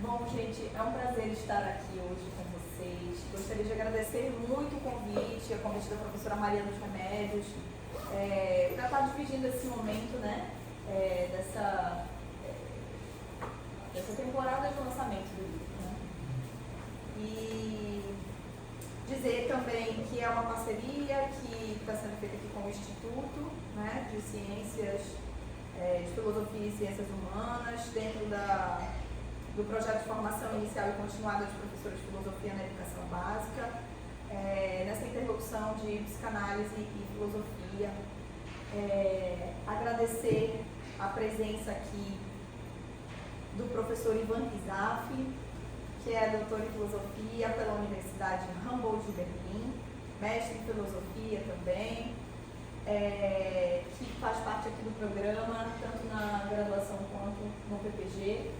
Bom, gente, é um prazer estar aqui hoje com vocês. Gostaria de agradecer muito o convite da professora Maria dos Remédios, para estar dividindo esse momento, né, dessa temporada de lançamento do livro, né? E dizer também que é uma parceria que está sendo feita aqui com o Instituto, né, de Ciências, de Filosofia e Ciências Humanas, dentro do projeto de formação inicial e continuada de professores de filosofia na educação básica, nessa interlocução de psicanálise e filosofia. Agradecer a presença aqui do professor Ivan Rizaf, que é doutor em filosofia pela Universidade Humboldt de Berlim, mestre em filosofia também, que faz parte aqui do programa, tanto na graduação quanto no PPG,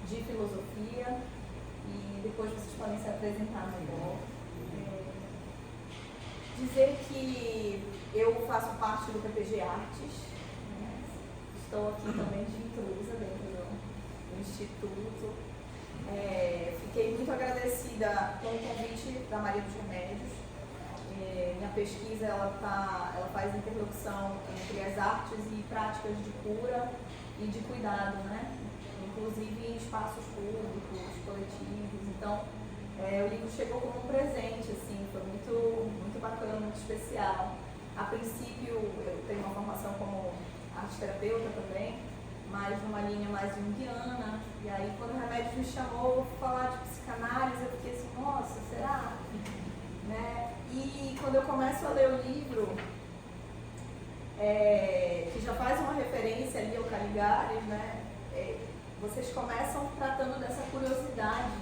de filosofia, e depois vocês podem se apresentar melhor. Dizer que eu faço parte do PPG Artes, né? Estou aqui também de intrusa dentro do Instituto. Fiquei muito agradecida com o convite da Maria dos Remédios. Minha pesquisa ela faz interlocução entre as artes e práticas de cura e de cuidado, né? Inclusive em espaços públicos, coletivos. Então, o livro chegou como um presente, assim, foi muito, muito bacana, muito especial. A princípio, eu tenho uma formação como arte-terapeuta também, mas numa linha mais junguiana. E aí, quando o Remédios me chamou para falar de psicanálise, eu fiquei assim, nossa, será? Né? E quando eu começo a ler o livro, que já faz uma referência ali ao Caligares, né? Vocês começam tratando dessa curiosidade,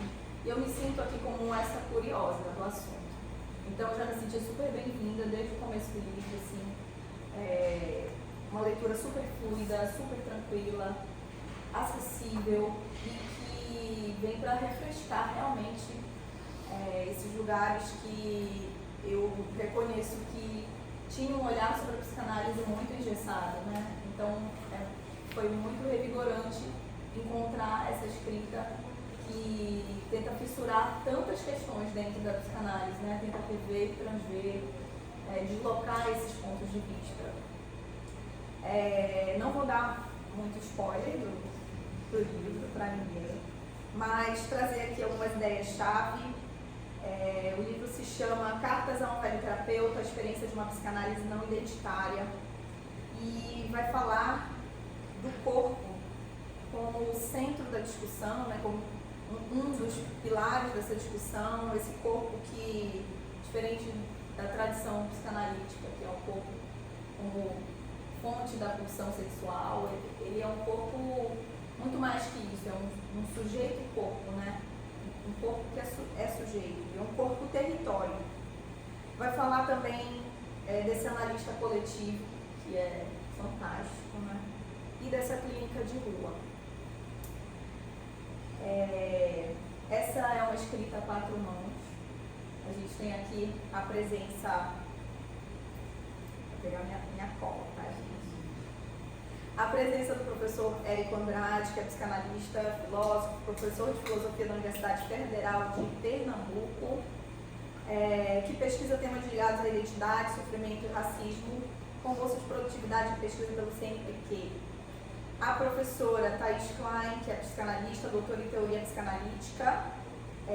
e eu me sinto aqui como essa curiosa do assunto. Então eu já me senti super bem-vinda desde o começo do livro, assim, uma leitura super fluida, super tranquila, acessível, e que vem para refrescar realmente esses lugares que eu reconheço que tinham um olhar sobre a psicanálise muito engessado, né? Então foi muito revigorante encontrar essa escrita que tenta fissurar tantas questões dentro da psicanálise, né? Tenta rever, transver, deslocar esses pontos de vista. Não vou dar muito spoiler do livro para ninguém, mas trazer aqui algumas ideias-chave. O livro se chama Cartas a um Radioterapeuta, a experiência de uma psicanálise não identitária, e vai falar do corpo como o centro da discussão, né, como um dos pilares dessa discussão, esse corpo que, diferente da tradição psicanalítica, que é o corpo como fonte da pulsão sexual, ele é um corpo muito mais que isso, é um sujeito-corpo, né? Um corpo que é sujeito, é um corpo território. Vai falar também desse analista coletivo, que é fantástico, né? E dessa clínica de rua. Essa é uma escrita a 4 mãos. A gente tem aqui a presença. Vou pegar minha cola, tá, gente? A presença do professor Érico Andrade, que é psicanalista, filósofo, professor de filosofia da Universidade Federal de Pernambuco, que pesquisa temas ligados à identidade, sofrimento e racismo, com bolsa de produtividade e pesquisa pelo CNPq. A professora Thais Klein, que é psicanalista, doutora em teoria psicanalítica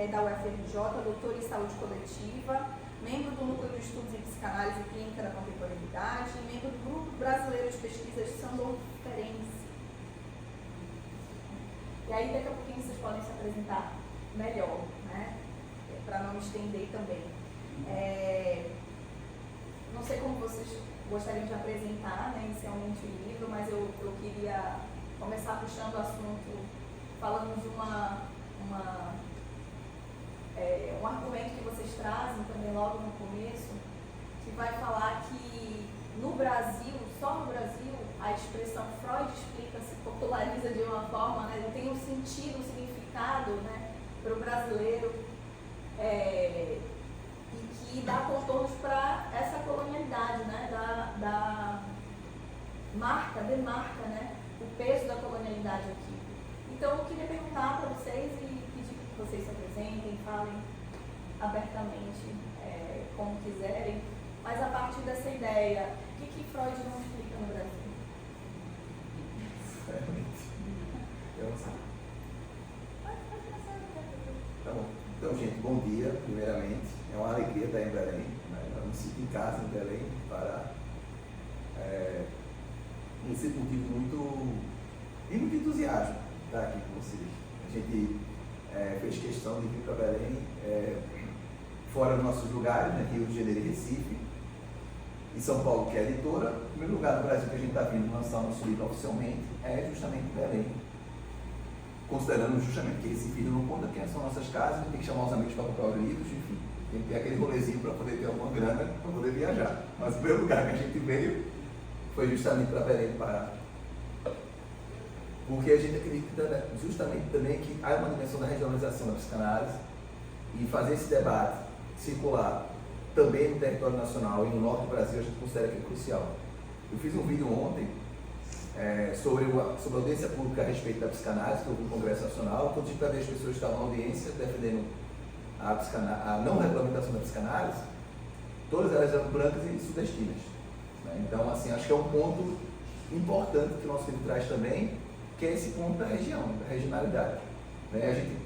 da UFRJ, doutora em saúde coletiva, membro do Núcleo de Estudos em Psicanálise Clínica da Contemporaneidade e membro do Grupo Brasileiro de Pesquisas Sandor Ferenczi. E aí, daqui a pouquinho, vocês podem se apresentar melhor, né? Para não me estender também. Não sei como vocês gostariam de apresentar, né, inicialmente o livro, mas eu queria começar puxando o assunto, falando de um argumento que vocês trazem também logo no começo, que vai falar que no Brasil, só no Brasil, a expressão Freud explica, se populariza de uma forma, né, tem um sentido, um significado, né, para o brasileiro, e que dá contornos para essa colonialidade, né, demarca, né, o peso da colonialidade aqui. E Então, eu queria perguntar para vocês e pedir que vocês se apresentem, falem abertamente, como quiserem, mas a partir dessa ideia, o que Freud não explica no Brasil? Tá bom. Então, gente, bom dia, primeiramente. É uma alegria estar em Belém, né? Eu me sinto em casa em Belém para um motivo muito entusiasmo estar aqui com vocês. A gente fez questão de vir para Belém, fora dos nossos lugares, né? Rio de Janeiro e Recife, e São Paulo, que é a editora. O primeiro lugar do Brasil que a gente está vindo lançar o nosso livro oficialmente é justamente Belém. Considerando justamente que esse filho não conta quem são nossas casas, a gente tem que chamar os amigos para comprar os livros, enfim, tem que ter aquele rolezinho para poder ter alguma grana, para poder viajar. Mas o primeiro lugar que a gente veio foi justamente para Belém do Pará. Porque a gente acredita justamente também que há uma dimensão da regionalização da psicanálise e fazer esse debate circular também no território nacional e no norte do Brasil a gente considera que é crucial. Eu fiz um vídeo ontem sobre a audiência pública a respeito da psicanálise, que houve no Congresso Nacional, quando a gente vai ver as pessoas que estavam na audiência defendendo a não regulamentação da psicanálise, todas elas eram brancas e sudestinas. Né? Então, assim, acho que é um ponto importante que o nosso livro traz também, que é esse ponto da região, da regionalidade. Né? A gente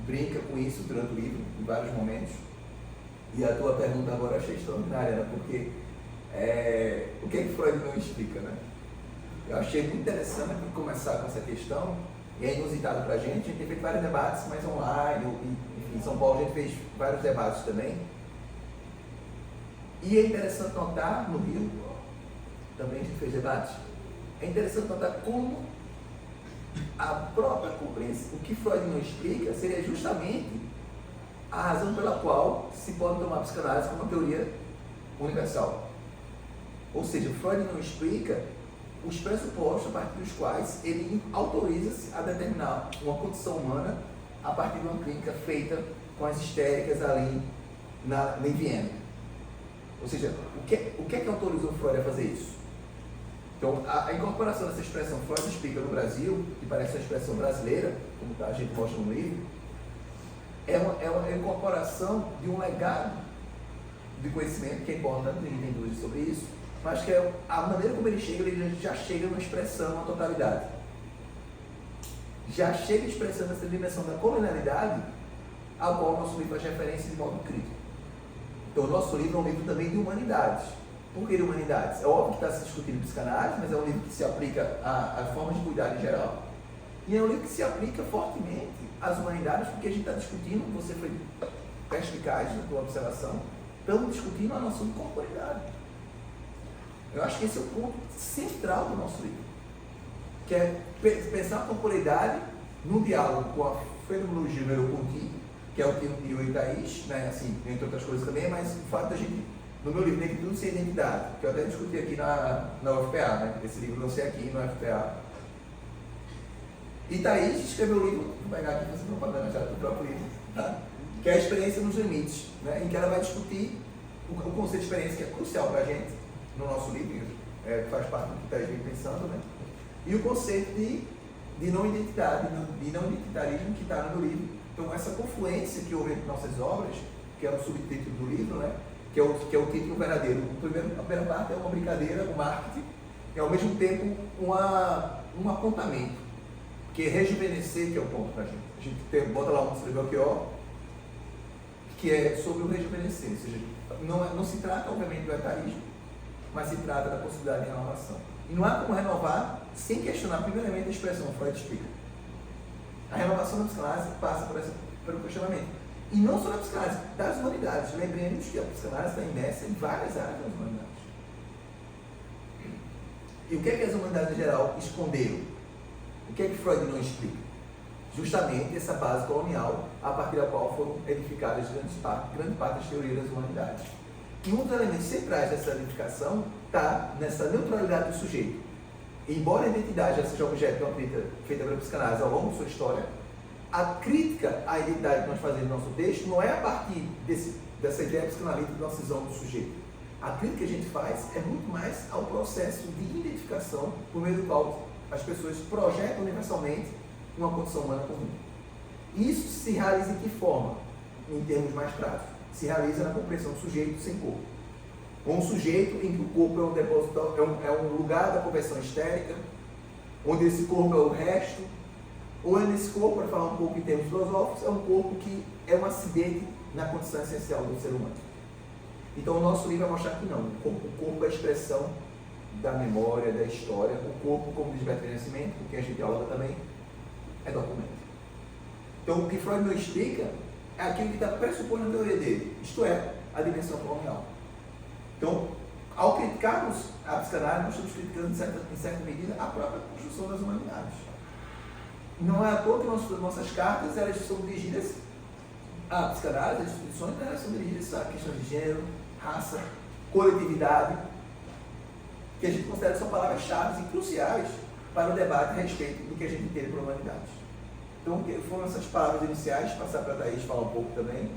brinca com isso durante o livro, em vários momentos, e a tua pergunta agora eu achei extraordinária, né? Porque o que é que Freud não explica, né? Eu achei muito interessante começar com essa questão, e é inusitado para a gente tem feito vários debates, mas online, enfim, em São Paulo a gente fez vários debates também. E é interessante notar, no Rio, também a gente fez debates, é interessante notar como a própria compreensão, o que Freud não explica, seria justamente a razão pela qual se pode tomar a psicanálise como uma teoria universal. Ou seja, Freud não explica os pressupostos a partir dos quais ele autoriza-se a determinar uma condição humana a partir de uma clínica feita com as histéricas ali em Viena. Ou seja, o que é que autorizou Freud a fazer isso? Então, a incorporação dessa expressão Freud explica no Brasil, que parece uma expressão brasileira, como a gente mostra no livro, é uma incorporação de um legado de conhecimento que é importante, ninguém tem dúvida sobre isso, mas que a maneira como ele já chega numa expressão, uma totalidade. Já chega expressando essa dimensão da colonialidade, a qual o nosso livro faz referência de modo crítico. Então, o nosso livro é um livro também de humanidades. Por que de humanidades? É óbvio que está se discutindo psicanálise, mas é um livro que se aplica a formas de cuidar em geral. E é um livro que se aplica fortemente às humanidades, porque a gente está discutindo, você foi perspicaz na tua observação, estamos discutindo a noção de corporeidade. Eu acho que esse é o ponto central do nosso livro, que é pensar a corporeidade no diálogo com a fenomenologia Merleau-Ponty, que é o que eu e Thaís, né, assim, entre outras coisas também, mas o fato da gente, no meu livro, Negritude Sem Identidade, que eu até discuti aqui na UFPA, né, esse livro eu lancei aqui na UFPA. E Thaís escreveu o livro, vou pegar aqui fazer propaganda já do próprio livro, tá? Que é a experiência nos limites, né, em que ela vai discutir o conceito de experiência, que é crucial para a gente, no nosso livro, faz parte do que Thaís vem pensando, né? E o conceito de não identidade, de não identitarismo que está no meu livro. Então, essa confluência que houve entre nossas obras, que é o subtítulo do livro, né? que é o título verdadeiro. A primeira parte é uma brincadeira, um marketing, e ao mesmo tempo um apontamento, que é rejuvenescer, que é o ponto para a gente. A gente bota lá um escreveu aqui, ó, que é sobre o rejuvenescer, ou seja, não se trata, obviamente, do etarismo, mas se trata da possibilidade de renovação. E não há como renovar sem questionar, primeiramente, a expressão Freud explica. A renovação da psicanálise passa pelo questionamento. E não só da psicanálise, das humanidades. Lembremos que a psicanálise está imersa em várias áreas das humanidades. E o que é que as humanidades em geral esconderam? O que é que Freud não explica? Justamente essa base colonial, a partir da qual foram edificadas grande parte das teorias das humanidades. E um dos elementos centrais dessa edificação está nessa neutralidade do sujeito. E embora a identidade já seja objeto de uma crítica feita pela psicanálise ao longo de sua história, a crítica à identidade que nós fazemos no nosso texto não é a partir dessa ideia psicanalítica de nossa visão do sujeito. A crítica que a gente faz é muito mais ao processo de identificação por meio do qual as pessoas projetam universalmente uma condição humana comum. Isso se realiza de que forma? Em termos mais práticos. Se realiza na compreensão do sujeito sem corpo. Ou um sujeito em que o corpo é um depósito, é um lugar da conversão histérica, onde esse corpo é o resto, ou é nesse corpo, para falar um pouco em termos filosóficos, é um corpo que é um acidente na condição essencial do ser humano. Então o nosso livro vai mostrar que não, o corpo é a expressão da memória, da história, o corpo, como diz Bertrand Nascimento, com quem a gente dialoga também, é documento. Então o que Freud não explica é aquilo que está pressupondo na teoria dele, isto é, a colonial. Então, ao criticarmos a psicanálise, nós estamos criticando, em certa medida, a própria construção das humanidades. Não é à toa que nossas cartas elas são dirigidas à psicanálise, as instituições elas são dirigidas a questões de gênero, raça, coletividade, que a gente considera são palavras-chave e cruciais para o debate a respeito do que a gente entende por humanidades. Então, foram essas palavras iniciais, passar para a Thaís falar um pouco também.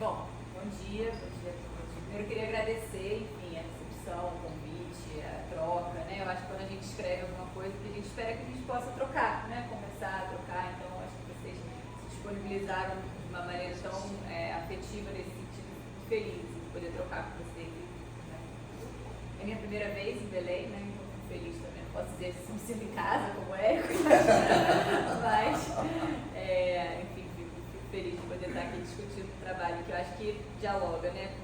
Bom dia a todos. Primeiro eu queria agradecer, enfim, a recepção, o convite, a troca, né? Eu acho que quando a gente escreve alguma coisa, que a gente espera que a gente possa trocar, né? Conversar, trocar, então eu acho que vocês se disponibilizaram de uma maneira tão afetiva nesse sentido, muito feliz de poder trocar com vocês. Né? É minha primeira vez em Belém, né? Então fico feliz também, não posso dizer se me sinto em casa, como é, mas enfim, fico feliz de poder estar aqui discutindo o trabalho, que eu acho que dialoga, né?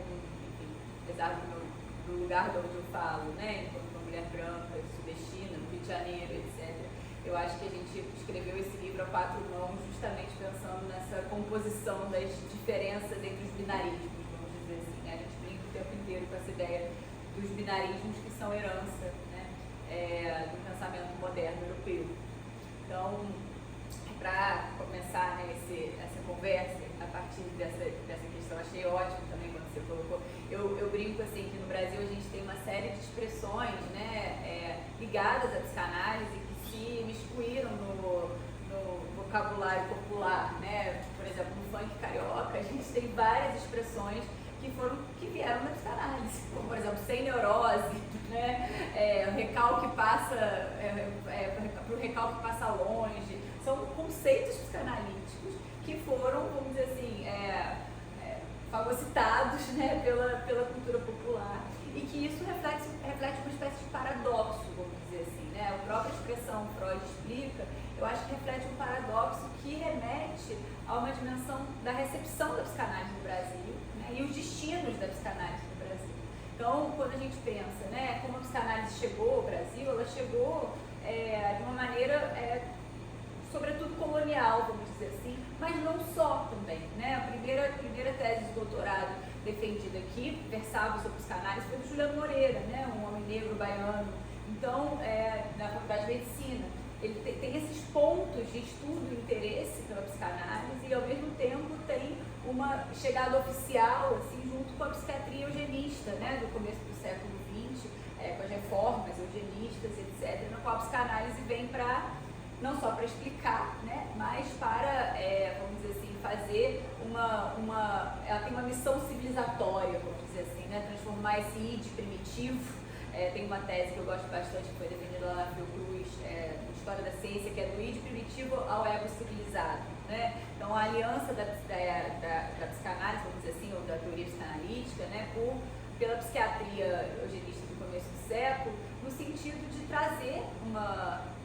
Apesar do lugar de onde eu falo, né, enquanto uma mulher branca, sudestina, no Rio de Janeiro, etc. Eu acho que a gente escreveu esse livro a 4 mãos justamente pensando nessa composição das diferenças entre os binarismos, vamos dizer assim. A gente brinca o tempo inteiro com essa ideia dos binarismos que são herança, né, do pensamento moderno europeu. Então, para começar, né, essa conversa, a partir dessa questão, achei ótimo também quando você colocou. Eu brinco assim que no Brasil a gente tem uma série de expressões, né, ligadas à psicanálise que se miscuíram no vocabulário popular, né? Por exemplo, no funk carioca a gente tem várias expressões que vieram da psicanálise, como por exemplo, sem neurose, né? O recalque passa para o recalque passa longe, são conceitos psicanalíticos que foram, vamos dizer assim, fagocitados, né, pela cultura popular, e que isso reflete uma espécie de paradoxo, vamos dizer assim, né? A própria expressão Freud explica, eu acho que reflete um paradoxo que remete a uma dimensão da recepção da psicanálise no Brasil, né, e os destinos da psicanálise no Brasil. Então, quando a gente pensa, né, como a psicanálise chegou ao Brasil, ela chegou de uma maneira sobretudo colonial, vamos dizer assim, mas não só também, né? A primeira tese de doutorado defendida aqui, versava sobre psicanálise, foi do Juliano Moreira, né? Um homem negro baiano. Então, na Faculdade de Medicina, ele tem esses pontos de estudo e interesse pela psicanálise e, ao mesmo tempo, tem uma chegada oficial, assim, junto com a psiquiatria eugenista, né? Do começo do século XX, com as reformas eugenistas, etc., na qual a psicanálise vem não só para explicar, né, mas para, vamos dizer assim, fazer ela tem uma missão civilizatória, vamos dizer assim, né, transformar esse id primitivo. Tem uma tese que eu gosto bastante, que foi defendida lá na Fiocruz, na História da Ciência, que é do id primitivo ao ego civilizado, né? Então, a aliança da psicanálise, vamos dizer assim, ou da teoria psicanalítica, né, pela psiquiatria eugenista do começo do século, no sentido de trazer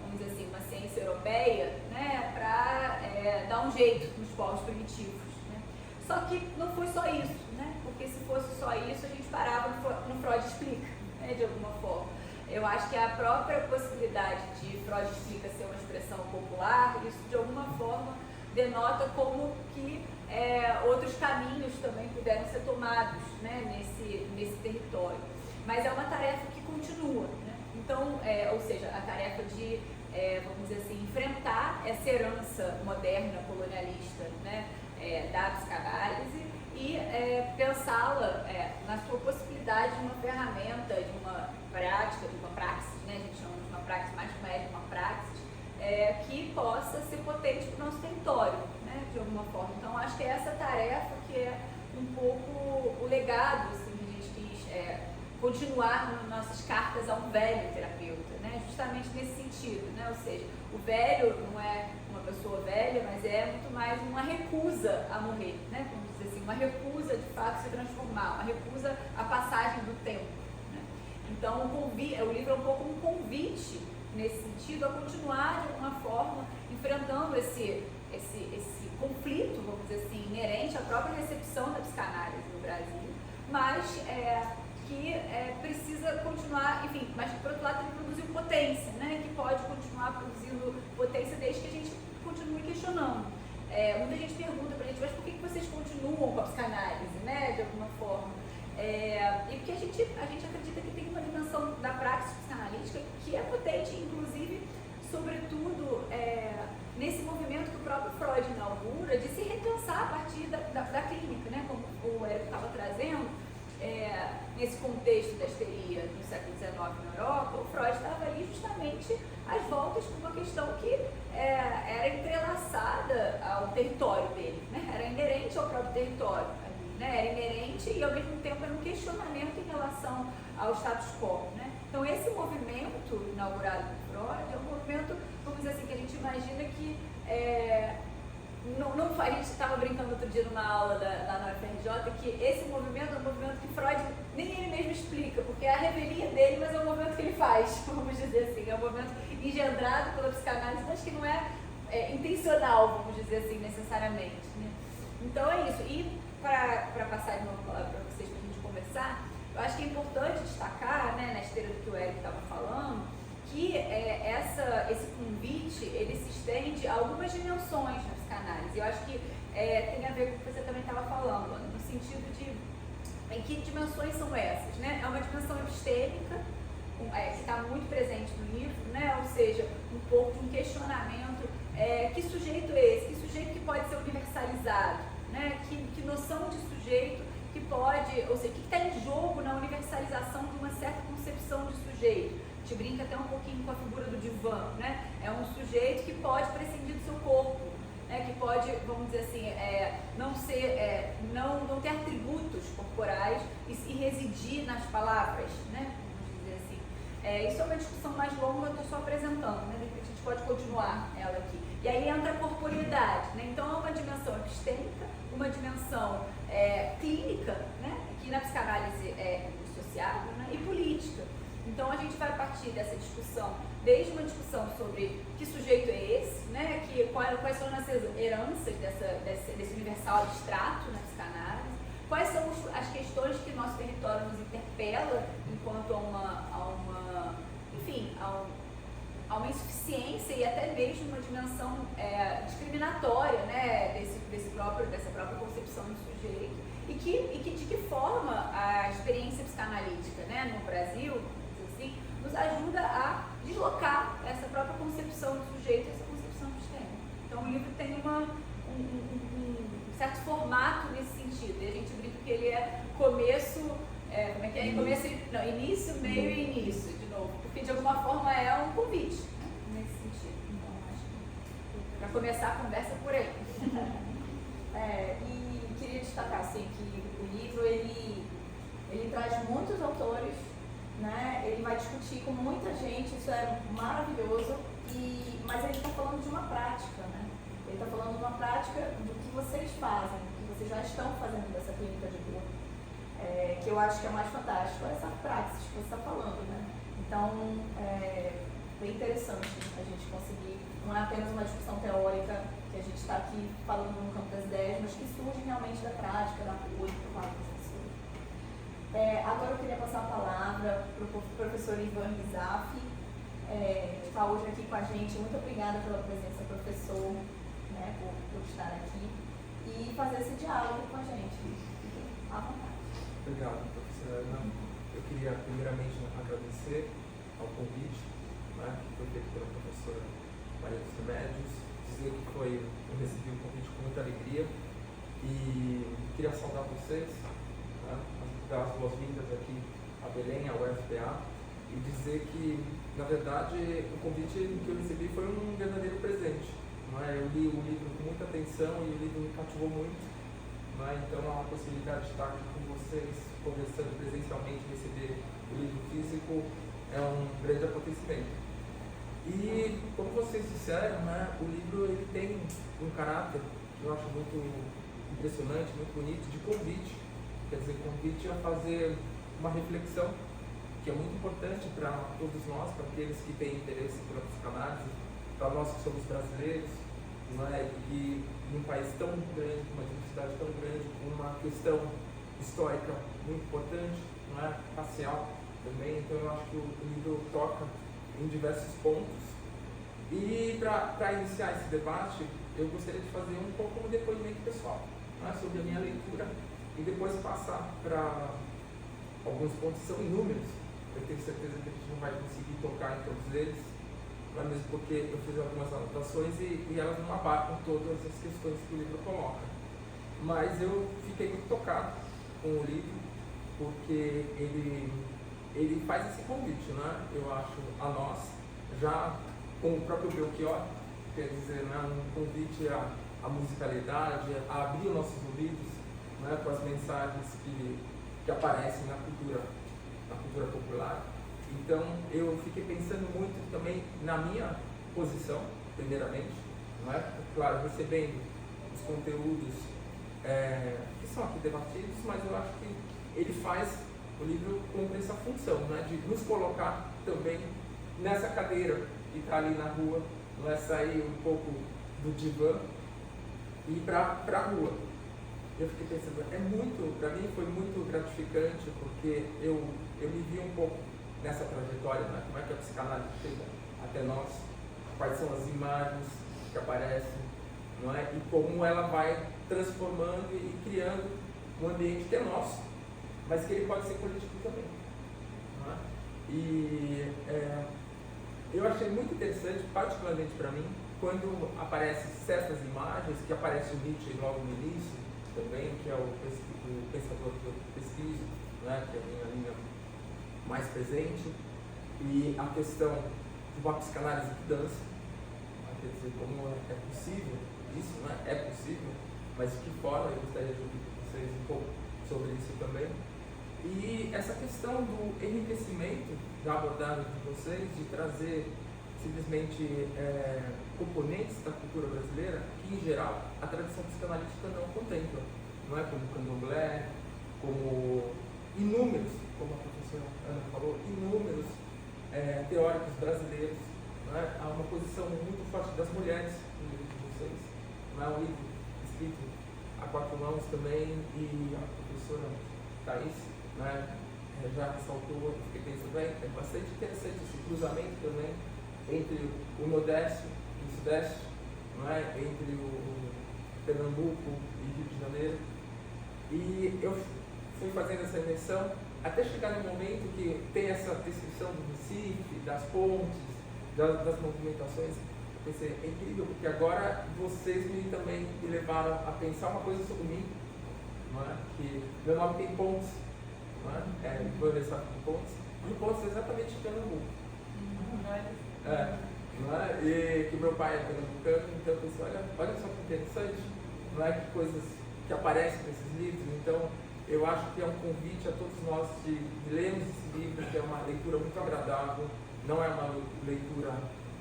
vamos dizer assim, uma ciência europeia, né, para dar um jeito nos povos primitivos, né? Só que não foi só isso, né? Porque se fosse só isso, a gente parava no Freud explica, né, de alguma forma. Eu acho que a própria possibilidade de Freud explica ser uma expressão popular, isso de alguma forma denota como que outros caminhos também puderam ser tomados, né, nesse território. Mas é uma tarefa que continua, né? Então, ou seja, a tarefa de, vamos dizer assim, enfrentar essa herança moderna, colonialista, né, da psicanálise e pensá-la na sua possibilidade de uma ferramenta, de uma prática, de uma praxis, né, a gente chama de uma praxis, mais que uma ética, uma praxis, que possa ser potente para o nosso território, né, de alguma forma. Então, acho que é essa tarefa que é um pouco o legado, assim, que a gente quis continuar nas nossas cartas a um velho terapeuta, né? Justamente nesse sentido, né? Ou seja, o velho não é uma pessoa velha, mas é muito mais uma recusa a morrer, né? Vamos dizer assim, uma recusa de fato se transformar, uma recusa à passagem do tempo, né? Então o livro é um pouco um convite nesse sentido a continuar de alguma forma enfrentando esse conflito, vamos dizer assim, inerente à própria recepção da psicanálise no Brasil, mas que precisa continuar, enfim, mas por outro lado ele produziu potência, né, que pode continuar produzindo potência desde que a gente continue questionando. Muita gente pergunta pra gente, mas por que vocês continuam com a psicanálise, né, de alguma forma? E porque a gente acredita que tem uma dimensão da prática psicanalítica que é potente, inclusive, sobretudo, nesse movimento que o próprio Freud inaugura, de se repensar a partir da clínica, né, como o Érico estava trazendo. Nesse contexto da histeria no século XIX na Europa, o Freud estava ali justamente às voltas com uma questão que era entrelaçada ao território dele, né? Era inerente ao próprio território, né? Era inerente e ao mesmo tempo era um questionamento em relação ao status quo, né? Então esse movimento inaugurado por Freud é um movimento, vamos dizer assim, que a gente imagina que a gente estava brincando outro dia numa aula lá na UFRJ que esse movimento é um movimento que Freud nem ele mesmo explica, porque é a revelia dele, mas é um movimento que ele faz, vamos dizer assim, é um movimento engendrado pela psicanálise, mas que não é intencional, vamos dizer assim, necessariamente, né? Então é isso. E para passar de novo para vocês, para a gente conversar, eu acho que é importante destacar, né, na esteira do que o Érico estava falando, que esse convite ele se estende a algumas dimensões na psicanálise. Eu acho que tem a ver com o que você também estava falando, no sentido de em que dimensões são essas, né? É uma dimensão epistêmica, que está muito presente no livro, né? Ou seja, um pouco de um questionamento, que sujeito é esse? Que sujeito que pode ser universalizado, né? Que noção de sujeito que pode, ou seja, o que está em jogo na universalização de uma certa concepção de sujeito? A gente brinca até um pouquinho com a figura do divã, né? É um sujeito que pode prescindir do seu corpo, né? Que pode, vamos dizer assim, não ter atributos corporais e residir nas palavras, né? Vamos dizer assim. Isso é uma discussão mais longa, eu estou só apresentando, né? De repente a gente pode continuar ela aqui. E aí entra a corporeidade, né? Então é uma dimensão epistêmica, uma dimensão clínica, né? Que na psicanálise é associada, né? E política. Então a gente vai partir dessa discussão, desde uma discussão sobre que sujeito é esse, né? Quais são as heranças desse universal abstrato na psicanálise, quais são as questões que nosso território nos interpela enquanto a uma insuficiência e até mesmo uma dimensão discriminatória, né? Dessa própria concepção do sujeito e de que forma a experiência psicanalítica, né, no Brasil, nos ajuda a deslocar essa própria concepção do sujeito e essa concepção epistêmica. Então o livro tem um certo formato nesse sentido, e a gente brinca que ele é começo, início, meio e início, de novo, porque de alguma forma é um convite, né, nesse sentido. Então acho que para começar a conversa por aí. E queria destacar assim, que o livro ele traz muitos autores, né? Ele vai discutir com muita gente, isso é maravilhoso, mas ele está falando de uma prática, né? Ele está falando de uma prática do que vocês fazem, do que vocês já estão fazendo dessa clínica de grupo, que eu acho que é mais fantástico, essa praxis que você está falando, né? Então, bem interessante a gente conseguir, não é apenas uma discussão teórica que a gente está aqui falando no campo das ideias, mas que surge realmente da prática, da rua, do trabalho das pessoas. Agora eu queria passar a palavra para o professor Ivan Rizaf, que está hoje aqui com a gente. Muito obrigada pela presença, professor, né, por estar aqui e fazer esse diálogo com a gente. Fiquem à vontade. Obrigado, professora Ana. Eu queria primeiramente agradecer ao convite, né, que foi feito pela professora Maria dos Remédios, dizer que eu recebi o convite com muita alegria e queria saudar vocês, né, dar as boas-vindas aqui a Belém, ao UFPA, e dizer que, na verdade, o convite que eu recebi foi um verdadeiro presente. Não é? Eu li o livro com muita atenção e o livro me cativou muito. Não é? Então, a possibilidade de estar aqui com vocês, conversando presencialmente, receber o livro físico, é um grande acontecimento. E, como vocês disseram, né, o livro ele tem um caráter que eu acho muito impressionante, muito bonito, de convite. Quer dizer, convite a fazer uma reflexão, que é muito importante para todos nós, para aqueles que têm interesse pela psicanálise, para nós que somos brasileiros, não é? E num país tão grande, com uma diversidade tão grande, com uma questão histórica muito importante, não é? Racial também. Então eu acho que o livro toca em diversos pontos. E para iniciar esse debate, eu gostaria de fazer um pouco um depoimento pessoal, não é? Sobre a minha leitura, e depois passar para alguns pontos que são inúmeros. Eu tenho certeza que a gente não vai conseguir tocar em todos eles, não é mesmo porque eu fiz algumas anotações e elas não abarcam todas as questões que o livro coloca. Mas eu fiquei muito tocado com o livro, porque ele faz esse convite, né? Eu acho, a nós, já com o próprio Belchior, quer dizer, né? Um convite à musicalidade, a abrir os nossos ouvidos, né? Com as mensagens que aparecem na cultura popular. Então eu fiquei pensando muito também na minha posição, primeiramente, não é? Claro, recebendo os conteúdos que são aqui debatidos, mas eu acho que ele faz, o livro cumpre essa função, né? De nos colocar também nessa cadeira e estar ali na rua, não é? Sair um pouco do divã e ir para a rua. Eu fiquei pensando, para mim foi muito gratificante, porque eu me vi um pouco nessa trajetória, né? Como é que a psicanálise chega até nós, quais são as imagens que aparecem, não é? E como ela vai transformando e criando um ambiente que é nosso, mas que ele pode ser coletivo também, não é? E eu achei muito interessante, particularmente para mim, quando aparecem certas imagens, que aparece o Nietzsche logo no início também, que é o pensador do pesquiso, né? Que é a minha linha mais presente, e a questão de uma psicanálise que dança, quer dizer, como é possível isso, né? É possível, mas de que forma, eu gostaria de ouvir com vocês um pouco sobre isso também. E essa questão do enriquecimento da abordagem de vocês, de trazer simplesmente componentes da cultura brasileira que, em geral, a tradição psicanalítica não contempla, não é? Como o candomblé, como inúmeros, como a professora Ana falou, inúmeros teóricos brasileiros, não é? Há uma posição muito forte das mulheres no livro de vocês, não é? Um livro escrito a quatro mãos também, e a professora Thaís, não é? Já ressaltou, fiquei pensando, é bastante interessante esse cruzamento também entre o Nordeste e o Sudeste, não é? Entre o Pernambuco e Rio de Janeiro. E eu fui fazendo essa imersão até chegar no momento que tem essa descrição do Recife, das pontes, das movimentações. Eu pensei, é incrível, porque agora vocês também me levaram a pensar uma coisa sobre mim, não é? Que meu nome tem pontes, não é? Vou começar com pontes, e pontes é exatamente em Pernambuco. Não é? E que meu pai é pernambucano, então eu pensei, olha só que interessante, não é? Que coisas que aparecem nesses livros. Então eu acho que é um convite a todos nós de lermos esse livro, que é uma leitura muito agradável, não é uma leitura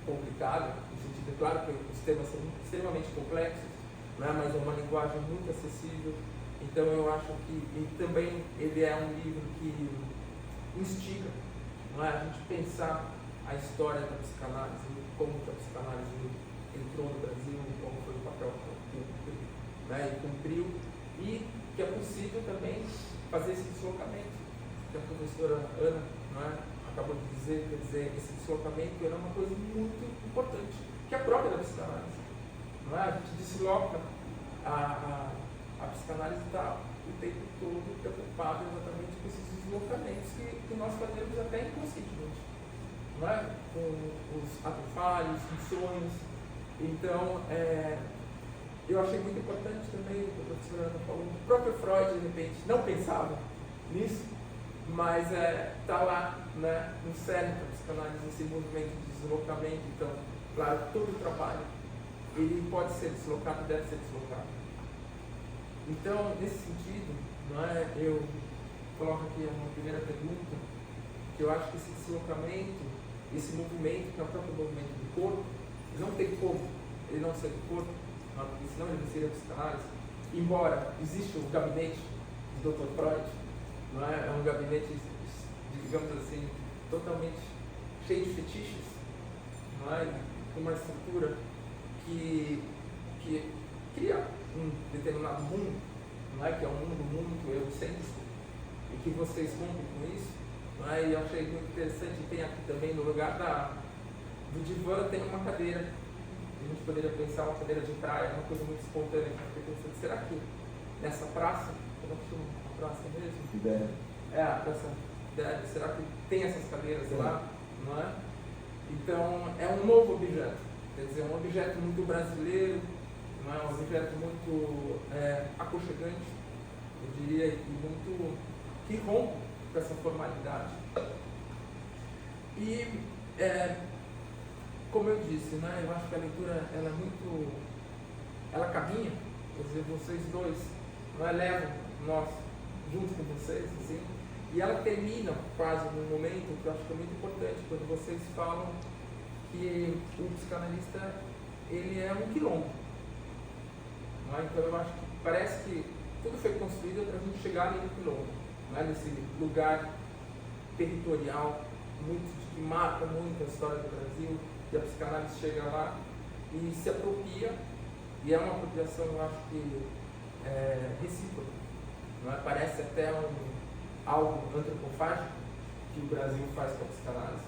complicada, no sentido, é claro que os temas são extremamente complexos, não é? Mas é uma linguagem muito acessível. Então eu acho que também ele é um livro que instiga, não é? A gente pensar a história da psicanálise, como que a psicanálise entrou no Brasil, como foi o papel que ele cumpriu, e que é possível também fazer esse deslocamento, que a professora Ana, não é? Acabou de dizer, quer dizer, esse deslocamento era uma coisa muito importante, que é a própria da psicanálise, não é? A gente desloca, a psicanálise está o tempo todo preocupada exatamente com esses deslocamentos que nós fazemos até inconscientemente, não é? Com os atos falhos, com sonhos. Então, eu achei muito importante também, o professor Ana falou, o próprio Freud, de repente, não pensava nisso, mas está lá, né, no cerne da psicanálise, esse movimento de deslocamento. Então, claro, todo o trabalho, ele pode ser deslocado, deve ser deslocado. Então, nesse sentido, não é, eu coloco aqui uma primeira pergunta, que eu acho que esse deslocamento, esse movimento, que é o próprio movimento do corpo, não tem como ele não ser do corpo, porque senão ele não seria psicanálise. Embora exista o gabinete do Dr. Freud, não é? É um gabinete, digamos assim, totalmente cheio de fetiches, não é? Com uma estrutura que cria um determinado mundo, não é? Que é um mundo muito eurocêntrico, e que vocês rompem com isso, não é? E eu achei muito interessante, tem aqui também no lugar do divã tem uma cadeira. A gente poderia pensar uma cadeira de praia, uma coisa muito espontânea. Eu fiquei pensando, será que nessa praça, como é que chama a praça mesmo? Ideia. A praça Ideia, será que tem essas cadeiras lá? Não é? Então, é um novo objeto. Quer dizer, um objeto muito brasileiro, não é? Um objeto muito aconchegante, eu diria, e muito que rompe com essa formalidade. E como eu disse, né, eu acho que a leitura ela caminha, quer dizer, vocês dois levam nós junto com vocês, assim, e ela termina quase num momento que eu acho que é muito importante, quando vocês falam que o psicanalista ele é um quilombo. Não é? Então eu acho que parece que tudo foi construído para a gente chegar ali no quilombo, não é? Nesse lugar territorial que marca muito a história do Brasil. E a psicanálise chega lá e se apropria, e é uma apropriação, eu acho que recíproca, não é? Parece até algo antropofágico que o Brasil faz com a psicanálise.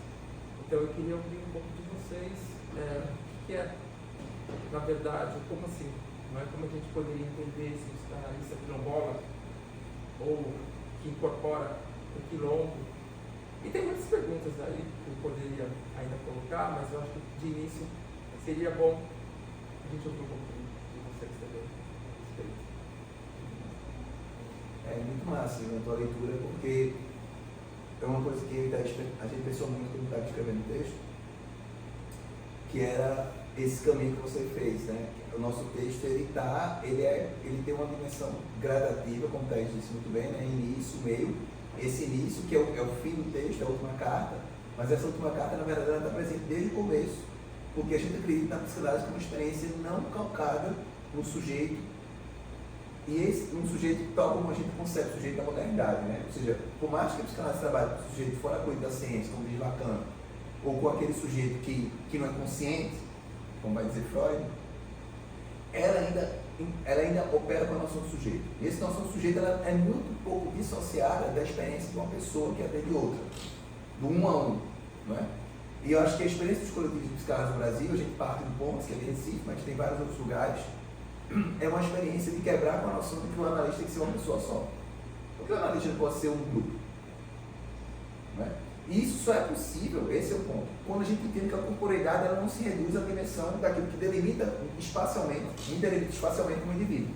Então eu queria ouvir um pouco de vocês, o que é, na verdade, como assim, não é? Como a gente poderia entender esse psicanalista quilombola, ou que incorpora o quilombo. E tem muitas perguntas aí que eu poderia ainda colocar, mas eu acho que de início seria bom a gente ouvir um pouco de vocês também a respeito. É muito massa a tua leitura, porque é uma coisa que a gente pensou muito quando estava escrevendo o texto, que era esse caminho que você fez, né? O nosso texto ele tem uma dimensão gradativa, como o Thais disse muito bem, né? Início, meio. Esse início, que é o fim do texto, é a última carta, mas essa última carta, na verdade, ela está presente desde o começo, porque a gente acredita na psicanálise como uma experiência não calcada no sujeito, e um sujeito tal como a gente concebe o sujeito da modernidade, né? Ou seja, por mais que a psicanálise trabalhe com o sujeito fora coisa da ciência, como diz Lacan, ou com aquele sujeito que não é consciente, como vai dizer Freud, ela ainda opera com a noção do sujeito. E essa noção do sujeito ela é muito pouco dissociada da experiência de uma pessoa que é até de outra, do um a um. Não é? E eu acho que a experiência dos coletivos de psicanálise no Brasil, a gente parte do Pontes, que é de Recife, mas tem vários outros lugares, é uma experiência de quebrar com a noção de que o analista tem que ser uma pessoa só. Porque o analista não pode ser um grupo. Não é? E isso só é possível, esse é o ponto, quando a gente entende que a corporeidade ela não se reduz à dimensão daquilo que delimita espacialmente um indivíduo.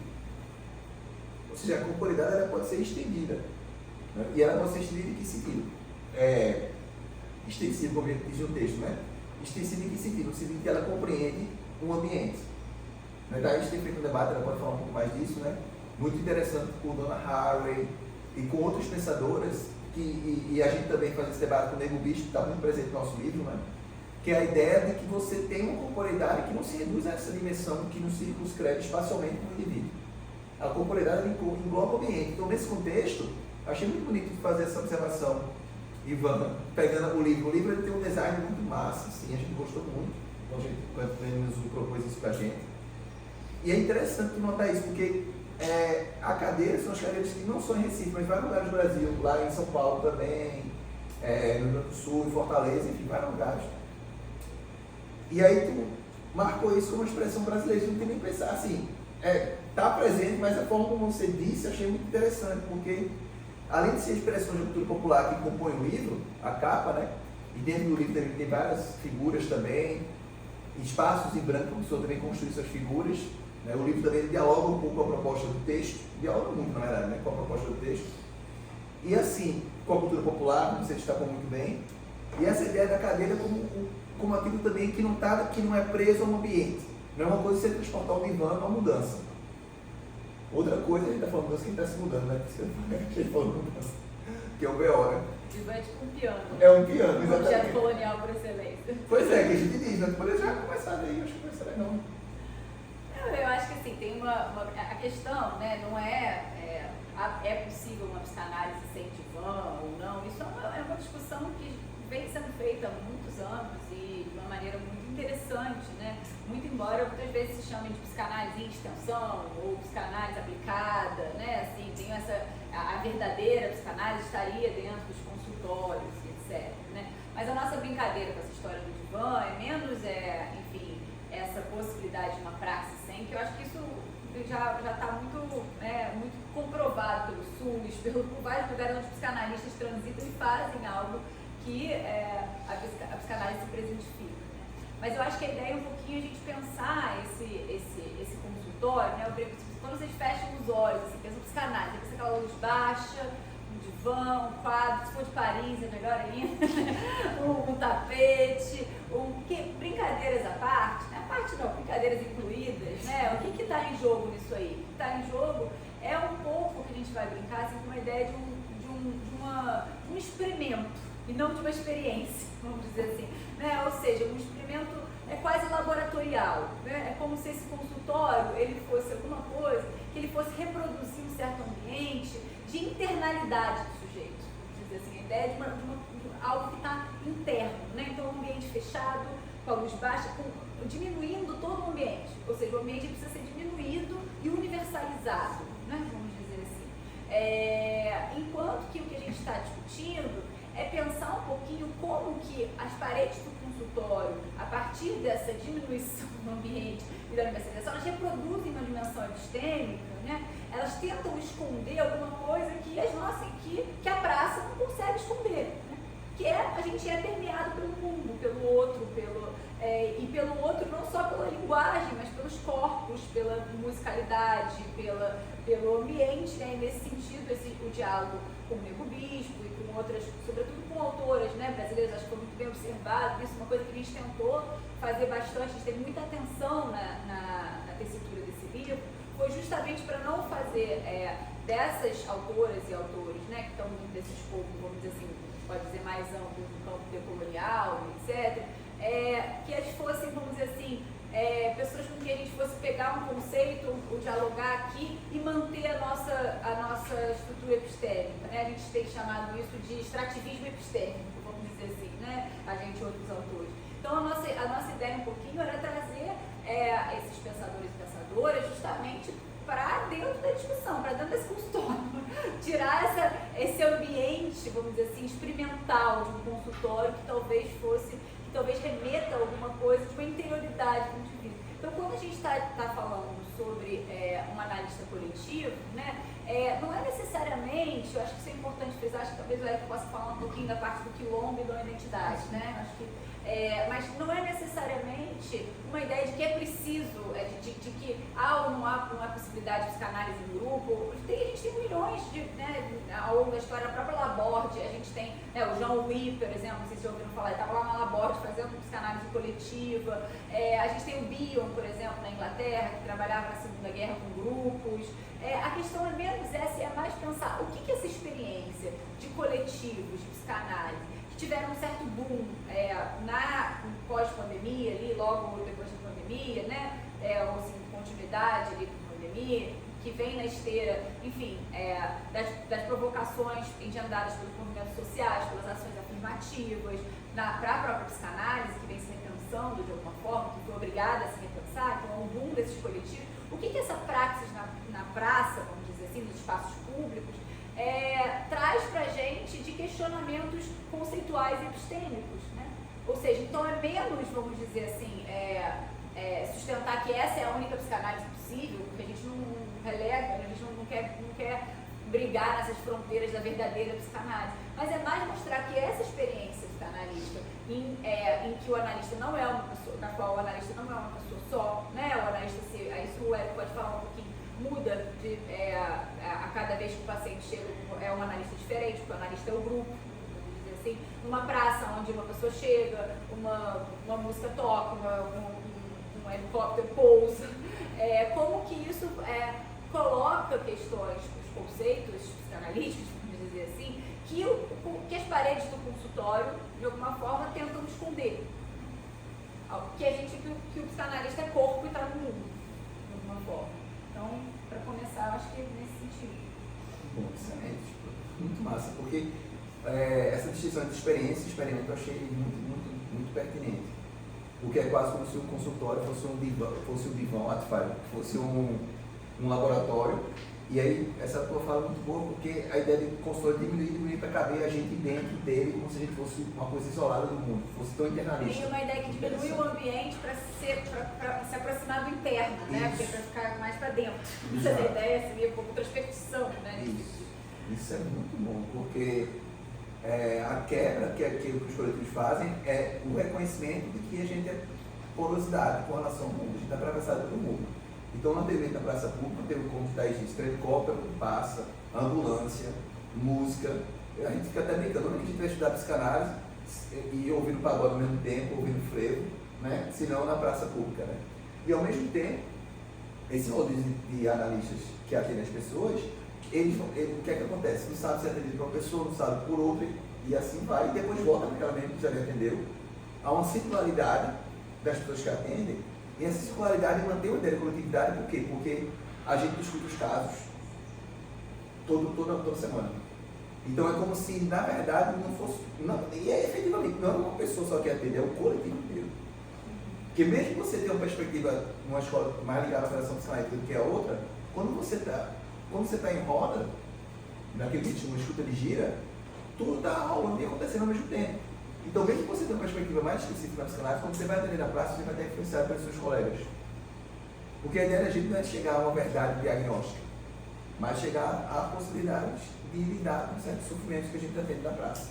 Ou seja, a corporeidade ela pode ser estendida. Né? E ela pode ser estendida em que sentido? Extensiva, como diz no texto, né? Extensiva em que sentido? No sentido que ela compreende um ambiente. Daí a gente tem feito um debate, ela pode falar um pouco mais disso, né? Muito interessante com Donna Haraway e com outras pensadoras, e a gente também faz esse debate com o Nego Bicho, que está muito presente no nosso livro, né? Que é a ideia de que você tem uma corporeidade que não se reduz a essa dimensão que nos circunscreve espacialmente como indivíduo. A corporeidade engloba o ambiente. Então, nesse contexto, achei muito bonito de fazer essa observação, Ivan, pegando o livro. O livro ele tem um design muito massa, assim, a gente gostou muito, quando a gente propôs isso para a gente. E é interessante notar isso, porque a cadeira são as cadeiras que não só em Recife, mas em vários lugares do Brasil, lá em São Paulo também, no Rio Grande do Sul, em Fortaleza, enfim, vários lugares. E aí tu marcou isso como uma expressão brasileira, não tem nem que pensar assim, está presente, mas a forma como você disse, achei muito interessante, porque além de ser expressões de cultura popular que compõem o livro, a capa, né, e dentro do livro tem várias figuras também, espaços em branco, a pessoa também construiu essas figuras. O livro também dialoga um pouco com a proposta do texto, dialoga muito, na verdade, né, com a proposta do texto. E assim, com a cultura popular, como você destacou muito bem, e essa ideia da cadeira como aquilo também que não é preso a um ambiente. Não é uma coisa de você transportar o divã numa mudança. Outra coisa, a gente está falando mudança que a gente está se mudando, né? A gente falou mudança, que é o BO, né? Divã é tipo um piano. É um piano, Um objeto exatamente. colonial por excelência. Pois é, que a gente diz, né? Poder já começar daí, acho que vai ser legal. Eu acho que assim, tem a questão, né, não é possível uma psicanálise sem divã ou não, isso é uma discussão que vem sendo feita há muitos anos e de uma maneira muito interessante, né, muito embora muitas vezes se chamem de psicanálise em extensão ou psicanálise aplicada, né, assim, tem a verdadeira psicanálise estaria dentro dos consultórios, etc, né, mas a nossa brincadeira com essa história do divã é menos, enfim, essa possibilidade de uma praxis sem, que eu acho que isso já está muito comprovado pelo SUS, por vários lugares onde psicanalistas transitam e fazem algo que a psicanálise se presentifica. Né? Mas eu acho que a ideia é um pouquinho a gente pensar esse consultório, né? Quando vocês fecham os olhos, assim, pensam psicanálise, pensa aquela luz baixa, um divã, um quadro, se for de Paris é melhor ainda, um tapete, brincadeiras à parte, né? A parte não, brincadeiras incluídas, né? O que está em jogo nisso aí? O que está em jogo é um pouco que a gente vai brincar assim, com uma ideia de um experimento e não de uma experiência, vamos dizer assim, né? Ou seja, um experimento é quase laboratorial, né? É como se esse consultório ele fosse alguma coisa que ele fosse reproduzir um certo ambiente de internalidade do sujeito, vamos dizer assim, a ideia de algo que está interno, né? Então, um ambiente fechado, com a luz baixa, diminuindo todo o ambiente, ou seja, o ambiente precisa ser diminuído e universalizado, né? Vamos dizer assim. Enquanto que o que a gente está discutindo é pensar um pouquinho como que as paredes do consultório, a partir dessa diminuição do ambiente e da universalização, elas reproduzem uma dimensão epistêmica, né? Elas tentam esconder alguma coisa que a praça não consegue esconder, né? Que a gente é permeado pelo mundo, pelo outro, e pelo outro não só pela linguagem, mas pelos corpos, pela musicalidade, pelo ambiente, né? E nesse sentido, o diálogo com o Nego Bispo e com outras, sobretudo com autoras, né, brasileiras, acho que foi muito bem observado, isso é uma coisa que a gente tentou fazer bastante, a gente teve muita atenção na tessitura desse livro, foi justamente para não fazer dessas autoras e autores, né, que estão dentro desse escopo, vamos dizer assim, pode dizer mais amplo, no campo decolonial, etc., que eles fossem, vamos dizer assim, pessoas com quem a gente fosse pegar um conceito, ou dialogar aqui e manter a nossa estrutura epistêmica, né? A gente tem chamado isso de extrativismo epistêmico, vamos dizer assim, né? A gente e outros autores. Então, a nossa ideia um pouquinho era trazer esses pensadores e pensadoras justamente para dentro da discussão, para dentro desse consultório, tirar esse ambiente, vamos dizer assim, experimental de um consultório que talvez remeta a alguma coisa de uma interioridade do indivíduo. Então, quando a gente está falando sobre um analista coletivo, né, não é necessariamente, eu acho que isso é importante frisar, acho que talvez o Eric possa falar um pouquinho da parte do quilombo e da identidade, né, acho que, mas não é necessariamente uma ideia de que é preciso, de que há ou não há possibilidade de psicanálise em grupo. A gente tem milhões ao longo da história, a própria Laborde, a gente tem o Jean-Louis, por exemplo, não sei se vocês ouviram falar, ele estava lá na Laborde fazendo psicanálise coletiva. A gente tem o Bion, por exemplo, na Inglaterra, que trabalhava na Segunda Guerra com grupos. A questão é menos essa, é mais pensar o que essa experiência de coletivos, de psicanálise, que tiveram um certo boom na pós-pandemia, ali, logo depois da pandemia, né? Ou assim, continuidade ali com a pandemia, que vem na esteira, enfim, das provocações engendradas pelos movimentos sociais, pelas ações afirmativas, para a própria psicanálise, que vem se repensando de alguma forma, que foi obrigada a se repensar, então, o boom desses coletivos. O que essa praxis na praça, vamos dizer assim, nos espaços públicos, traz para a gente de questionamentos conceituais e epistêmicos, né? Ou seja, então é menos, vamos dizer assim, sustentar que essa é a única psicanálise possível, porque a gente não relega, a gente não quer brigar nessas fronteiras da verdadeira psicanálise, mas é mais mostrar que essa experiência psicanalística, em que o analista não é uma pessoa, na qual o analista não é uma pessoa só, né? O analista, isso o Eric pode falar um pouquinho, muda a cada vez que o paciente chega, é um analista diferente, porque o analista é o grupo, vamos dizer assim, numa praça onde uma pessoa chega, uma música toca, um helicóptero pousa, como que isso coloca questões, os conceitos psicanalísticos, vamos dizer dizer assim, que as paredes do consultório, de alguma forma, tentam esconder. Que o psicanalista é corpo e está no mundo, de alguma forma. Então, para começar, eu acho que é nesse sentido. Bom, excelente. Muito massa, porque essa distinção entre experiência e experimento eu achei muito pertinente. Porque é quase como se o consultório fosse um divã, fosse um laboratório. E aí, essa tua fala é muito boa, porque a ideia de consultório diminuir para caber a gente dentro dele, como se a gente fosse uma coisa isolada do mundo, fosse tão internalista. Tem uma ideia que diminui o ambiente para se aproximar do interno, né? Porque para ficar mais para dentro. Essa ideia seria um pouco introspecção, né? Isso é muito bom, porque a quebra que os coletivos fazem é o reconhecimento de que a gente é porosidade com relação ao mundo, a gente é atravessado pelo mundo. Então, no atendimento na praça pública, tem como Thaís disse, helicóptero que passa, ambulância, música. A gente fica até brincando, não é que a gente vai estudar psicanálise e ouvindo pagode ao mesmo tempo, ouvindo frevo, né? Senão na praça pública, né? E ao mesmo tempo, esse rodízio de analistas que atendem as pessoas, o que é que acontece? Não sabe ser atendido por uma pessoa, não sabe por outra, e assim vai, e depois volta para aquela mesma que já lhe atendeu. Há uma circularidade das pessoas que atendem, e essa circularidade mantém uma ideia de coletividade, por quê? Porque a gente discute os casos toda semana. Então é como se, na verdade, não fosse. E efetivamente, não é uma pessoa só que atende, é o coletivo inteiro. Porque mesmo que você tenha uma perspectiva numa escola mais ligada à operação psicanalítica do que a outra, quando você está em roda, naquele que a gente chama de escuta de gira, tudo está rolando e acontecendo ao mesmo tempo. Então, mesmo que você tenha uma perspectiva mais específica na psicanálise, quando você vai atender na praça, você vai ter influenciado pelos seus colegas. Porque a ideia da gente não é chegar a uma verdade diagnóstica, mas chegar a possibilidades de lidar com certos sofrimentos que a gente atende na praça.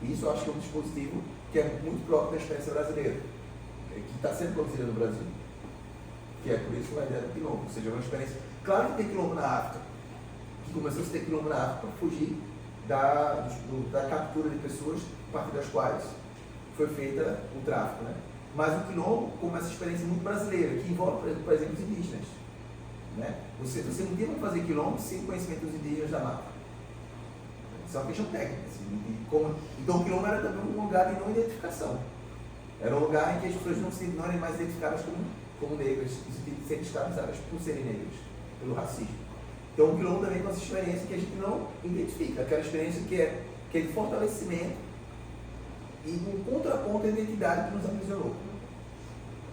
E isso eu acho que é um dispositivo que é muito próprio da experiência brasileira, que está sendo produzida no Brasil. Que é por isso a ideia do quilombo, ou seja, uma experiência. Claro que tem quilombo na África, que começou a ter quilombo na África para fugir da captura de pessoas a partir das quais foi feita o tráfico, né? Mas o quilombo, como essa experiência muito brasileira, que envolve, por exemplo, os indígenas, né? Você não tem como fazer quilombo sem conhecimento dos indígenas da mata. Isso é uma questão técnica. Assim, então o quilombo era também um lugar de não identificação. Era um lugar em que as pessoas não eram mais identificadas como negras, no sentido de serem escravizadas por serem negras, pelo racismo. Então o quilombo também é uma experiência que a gente não identifica, aquela experiência que é de fortalecimento e um contraponto à identidade que nos aprisionou.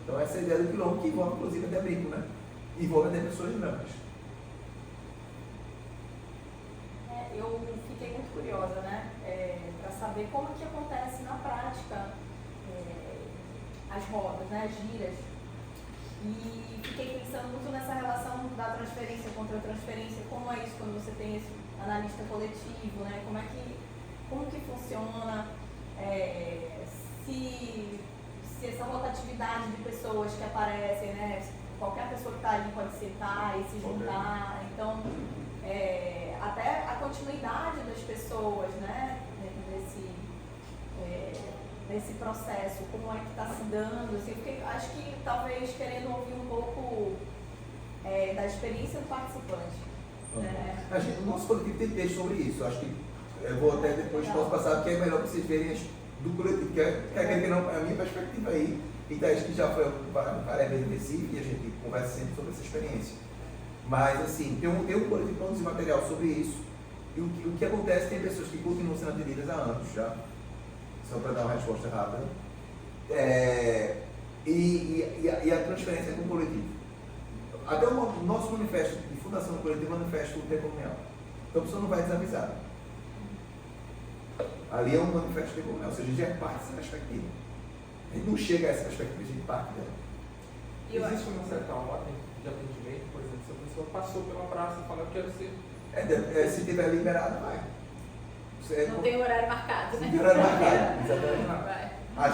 Então essa é a ideia do quilombo, que envolve inclusive até brinco, né? Envolve até pessoas brancas. Eu fiquei muito curiosa, né? Para saber como que acontece na prática as rodas, né? As giras. E fiquei pensando muito nessa relação da transferência contra a transferência, como é isso quando você tem esse analista coletivo, né? Como que funciona, se essa rotatividade de pessoas que aparecem, né? Qualquer pessoa que está ali pode sentar e se juntar, então até a continuidade das pessoas, né? Nesse processo, como é que está se dando, assim, porque acho que talvez querendo ouvir um pouco da experiência do participante. O nosso coletivo tem texto sobre isso, acho que eu vou até depois posso passar, porque é melhor para vocês verem do coletivo, que é a minha perspectiva aí, e Thaís que já foi várias vezes em Recife, e a gente conversa sempre sobre essa experiência. Mas assim, tem um coletivo que produzir material sobre isso, e o que acontece, tem pessoas que continuam sendo atendidas há anos já, só para dar uma resposta rápida, e a transferência com o coletivo. Até o nosso manifesto de fundação do coletivo é um manifesto decolonial. Então a pessoa não vai desavisada. Ali é um manifesto decolonial, ou seja, a gente é parte dessa perspectiva. A gente não chega a essa perspectiva, a gente parte dela. Existe uma certa ordem de atendimento, por exemplo, se a pessoa passou pela praça e fala, eu quero ser... se tiver liberado, vai. Não tem horário marcado, né? Não tem horário marcado, exatamente. Vai. A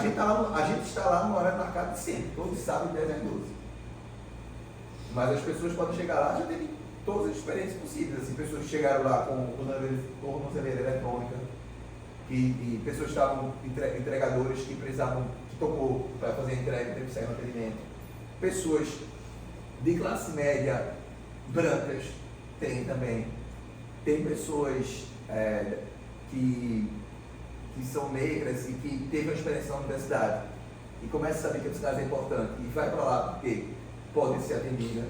gente está lá no horário marcado de sempre, todo sábado, 10 às 12. Mas as pessoas podem chegar lá, já teve todas as experiências possíveis. Assim, pessoas que chegaram lá com tornozeleira eletrônica, e pessoas que estavam entregadores que precisavam, que tocou para fazer a entrega, teve que sair no atendimento. Pessoas de classe média brancas tem também. tem pessoas que são negras e que teve uma experiência na universidade e começa a saber que a universidade é importante e vai para lá porque podem ser atendidas.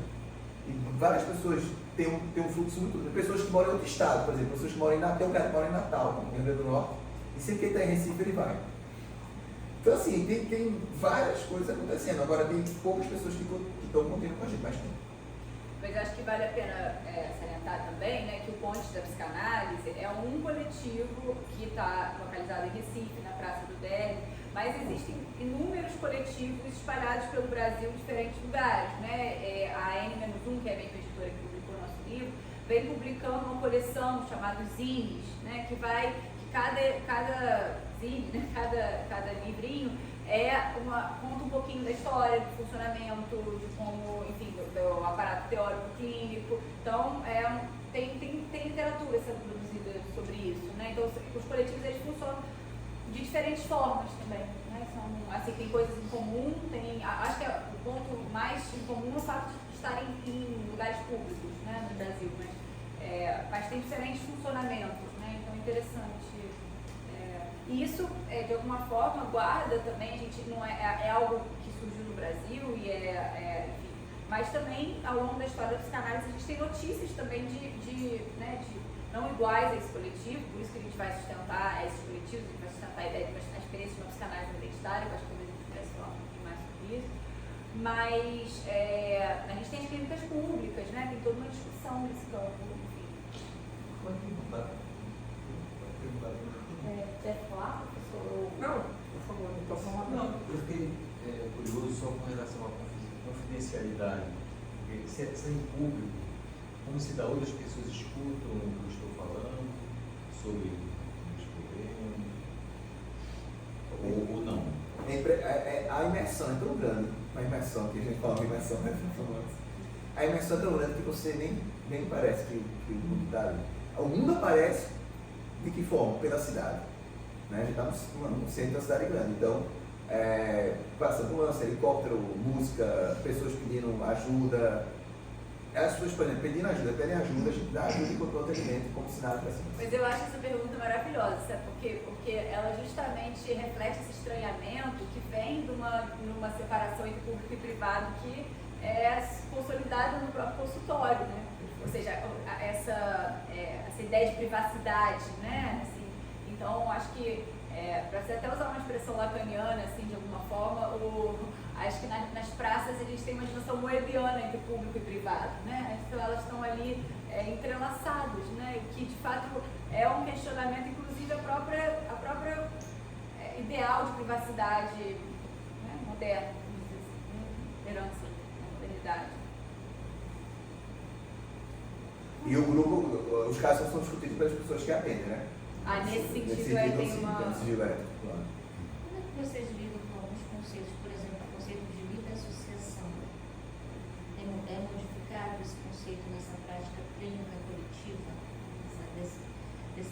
E várias pessoas têm um fluxo muito... Pessoas que moram em outro estado, por exemplo, pessoas que moram em Natal, tem um cara que mora em Natal, no Rio Grande do Norte, e sempre que ele está em Recife, ele vai. Então, assim, tem várias coisas acontecendo. Agora, tem poucas pessoas que estão contendo com a gente, mas tem. Mas eu acho que vale a pena salientar também, né, que o Ponte da Psicanálise é um coletivo que está localizado em Recife, na Praça do Derby, mas existem inúmeros coletivos espalhados pelo Brasil em diferentes lugares, né? A N-1, que é a mesma editora que publicou o nosso livro, vem publicando uma coleção chamada Zines, né, que cada zine, né, cada livrinho conta um pouquinho da história, do funcionamento, de como, enfim, do aparato teórico clínico. Então, tem literatura sendo produzida sobre isso, né? Então, os coletivos, eles funcionam de diferentes formas também, né? Assim, tem coisas em comum, acho que o ponto mais em comum é o fato de estarem em lugares públicos, né, no Brasil, mas tem diferentes funcionamentos, né? Então, é interessante. E isso, de alguma forma, guarda também, a gente não é algo que surgiu no Brasil, enfim, mas também, ao longo da história da psicanálise, a gente tem notícias também de não iguais a esse coletivo, por isso que a gente vai sustentar esses coletivos, a gente vai sustentar a ideia de uma experiência de uma psicanálise identitária, eu acho que talvez a gente pudesse falar um pouquinho mais sobre isso, mas a gente tem as clínicas públicas, né? Tem toda uma discussão nesse campo, enfim. Quer falar, professor? Não, por favor, não posso falar. Não, eu fiquei curioso só com relação à confidencialidade. Porque se é em público, como se dá outras pessoas escutam o que eu estou falando sobre os problemas, ou não? A imersão é tão grande, a imersão, que a gente fala imersão, né? A imersão é tão grande que você nem parece que o mundo está ali. O mundo aparece de que forma? Pela cidade. Né? A gente está no centro da cidade grande, então passa ambulância, helicóptero, música, pessoas pedindo ajuda. As pessoas, por exemplo, pedindo ajuda, pedem ajuda, a gente dá ajuda e controle de alimento como se nada tivesse. Mas eu acho essa pergunta maravilhosa, sabe por quê? Porque ela justamente reflete esse estranhamento que vem de uma separação entre público e privado que é consolidada no próprio consultório, né? Ou seja, essa ideia de privacidade, né? Assim, então, acho que, para você até usar uma expressão lacaniana, assim, de alguma forma, acho que nas praças a gente tem uma dimensão moebiana entre público e privado, né? Então, elas estão ali entrelaçadas, né? O que, de fato, é um questionamento, inclusive, a própria ideal de privacidade, né, moderna, herança da modernidade. E o grupo, os casos são discutidos pelas pessoas que atendem, né? Nesse sentido, tem sim, uma... nesse sentido, claro. Como é que vocês lidam com alguns conceitos, por exemplo, o conceito de livre associação? É modificado esse conceito nessa prática clínica coletiva, desse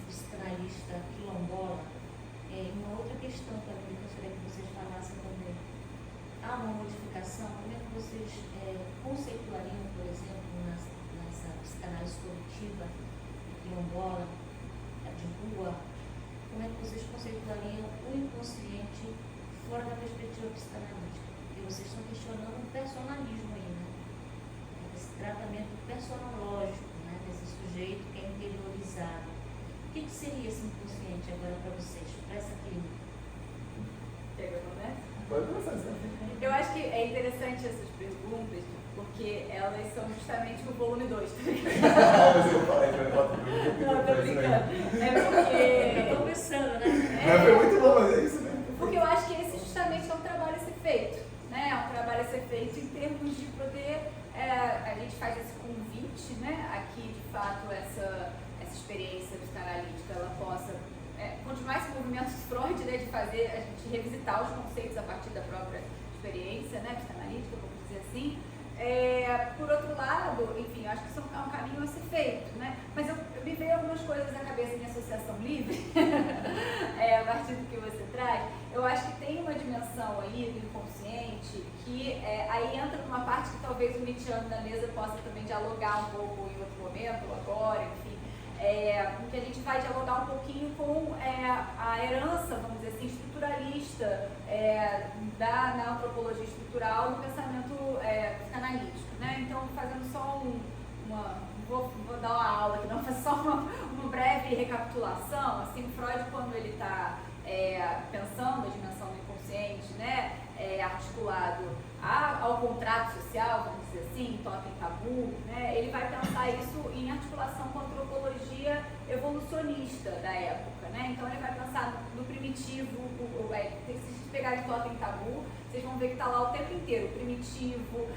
psicanalista quilombola? Uma outra questão também que eu gostaria que vocês falassem também. Há uma modificação? Como é que vocês conceituariam, por exemplo, nessa psicanálise coletiva quilombola, de rua, como é que vocês conceituariam o inconsciente fora da perspectiva psicanalítica? Porque vocês estão questionando o personalismo aí, né? Esse tratamento personológico, né? Desse sujeito que é interiorizado. O que seria esse inconsciente agora para vocês, para essa clínica? Quer que eu comece? Pode começar, sim. Eu acho que é interessante essas perguntas, porque elas são justamente no volume 2, tá ligado? Eu falei, Não, tô brincando. É porque... Estou começando, né? Mas foi muito bom fazer isso, né? Porque eu acho que esse justamente é um trabalho a ser feito, né? É um trabalho a ser feito em termos de poder... a gente faz esse convite, né? Aqui, de fato, essa experiência psicanalítica, ela possa continuar esse movimento de Freud, né? De fazer a gente revisitar os conceitos a partir da própria experiência, né? Psicanalítica, vamos dizer assim. Por outro lado, enfim, eu acho que isso é um caminho a ser feito, né? Mas me veio algumas coisas na cabeça em associação livre, a partir do que você traz. Eu acho que tem uma dimensão aí do inconsciente que aí entra numa parte que talvez o Nietzscheano da mesa possa também dialogar um pouco em outro momento, ou agora, enfim. em que a gente vai dialogar um pouquinho com a herança, vamos dizer assim, estruturalista na antropologia estrutural, no pensamento psicanalítico, né? Então, fazendo só vou dar uma aula aqui, não, fazer só uma breve recapitulação. Assim, Freud, quando ele está pensando a dimensão do inconsciente, né, articulado ao contrato social, vamos dizer assim, totem tabu, né, ele vai pensar isso em articulação com a antropologia evolucionista da época, né? Então ele vai pensar no primitivo, se vocês pegarem totem tabu, vocês vão ver que está lá o tempo inteiro, o primitivo,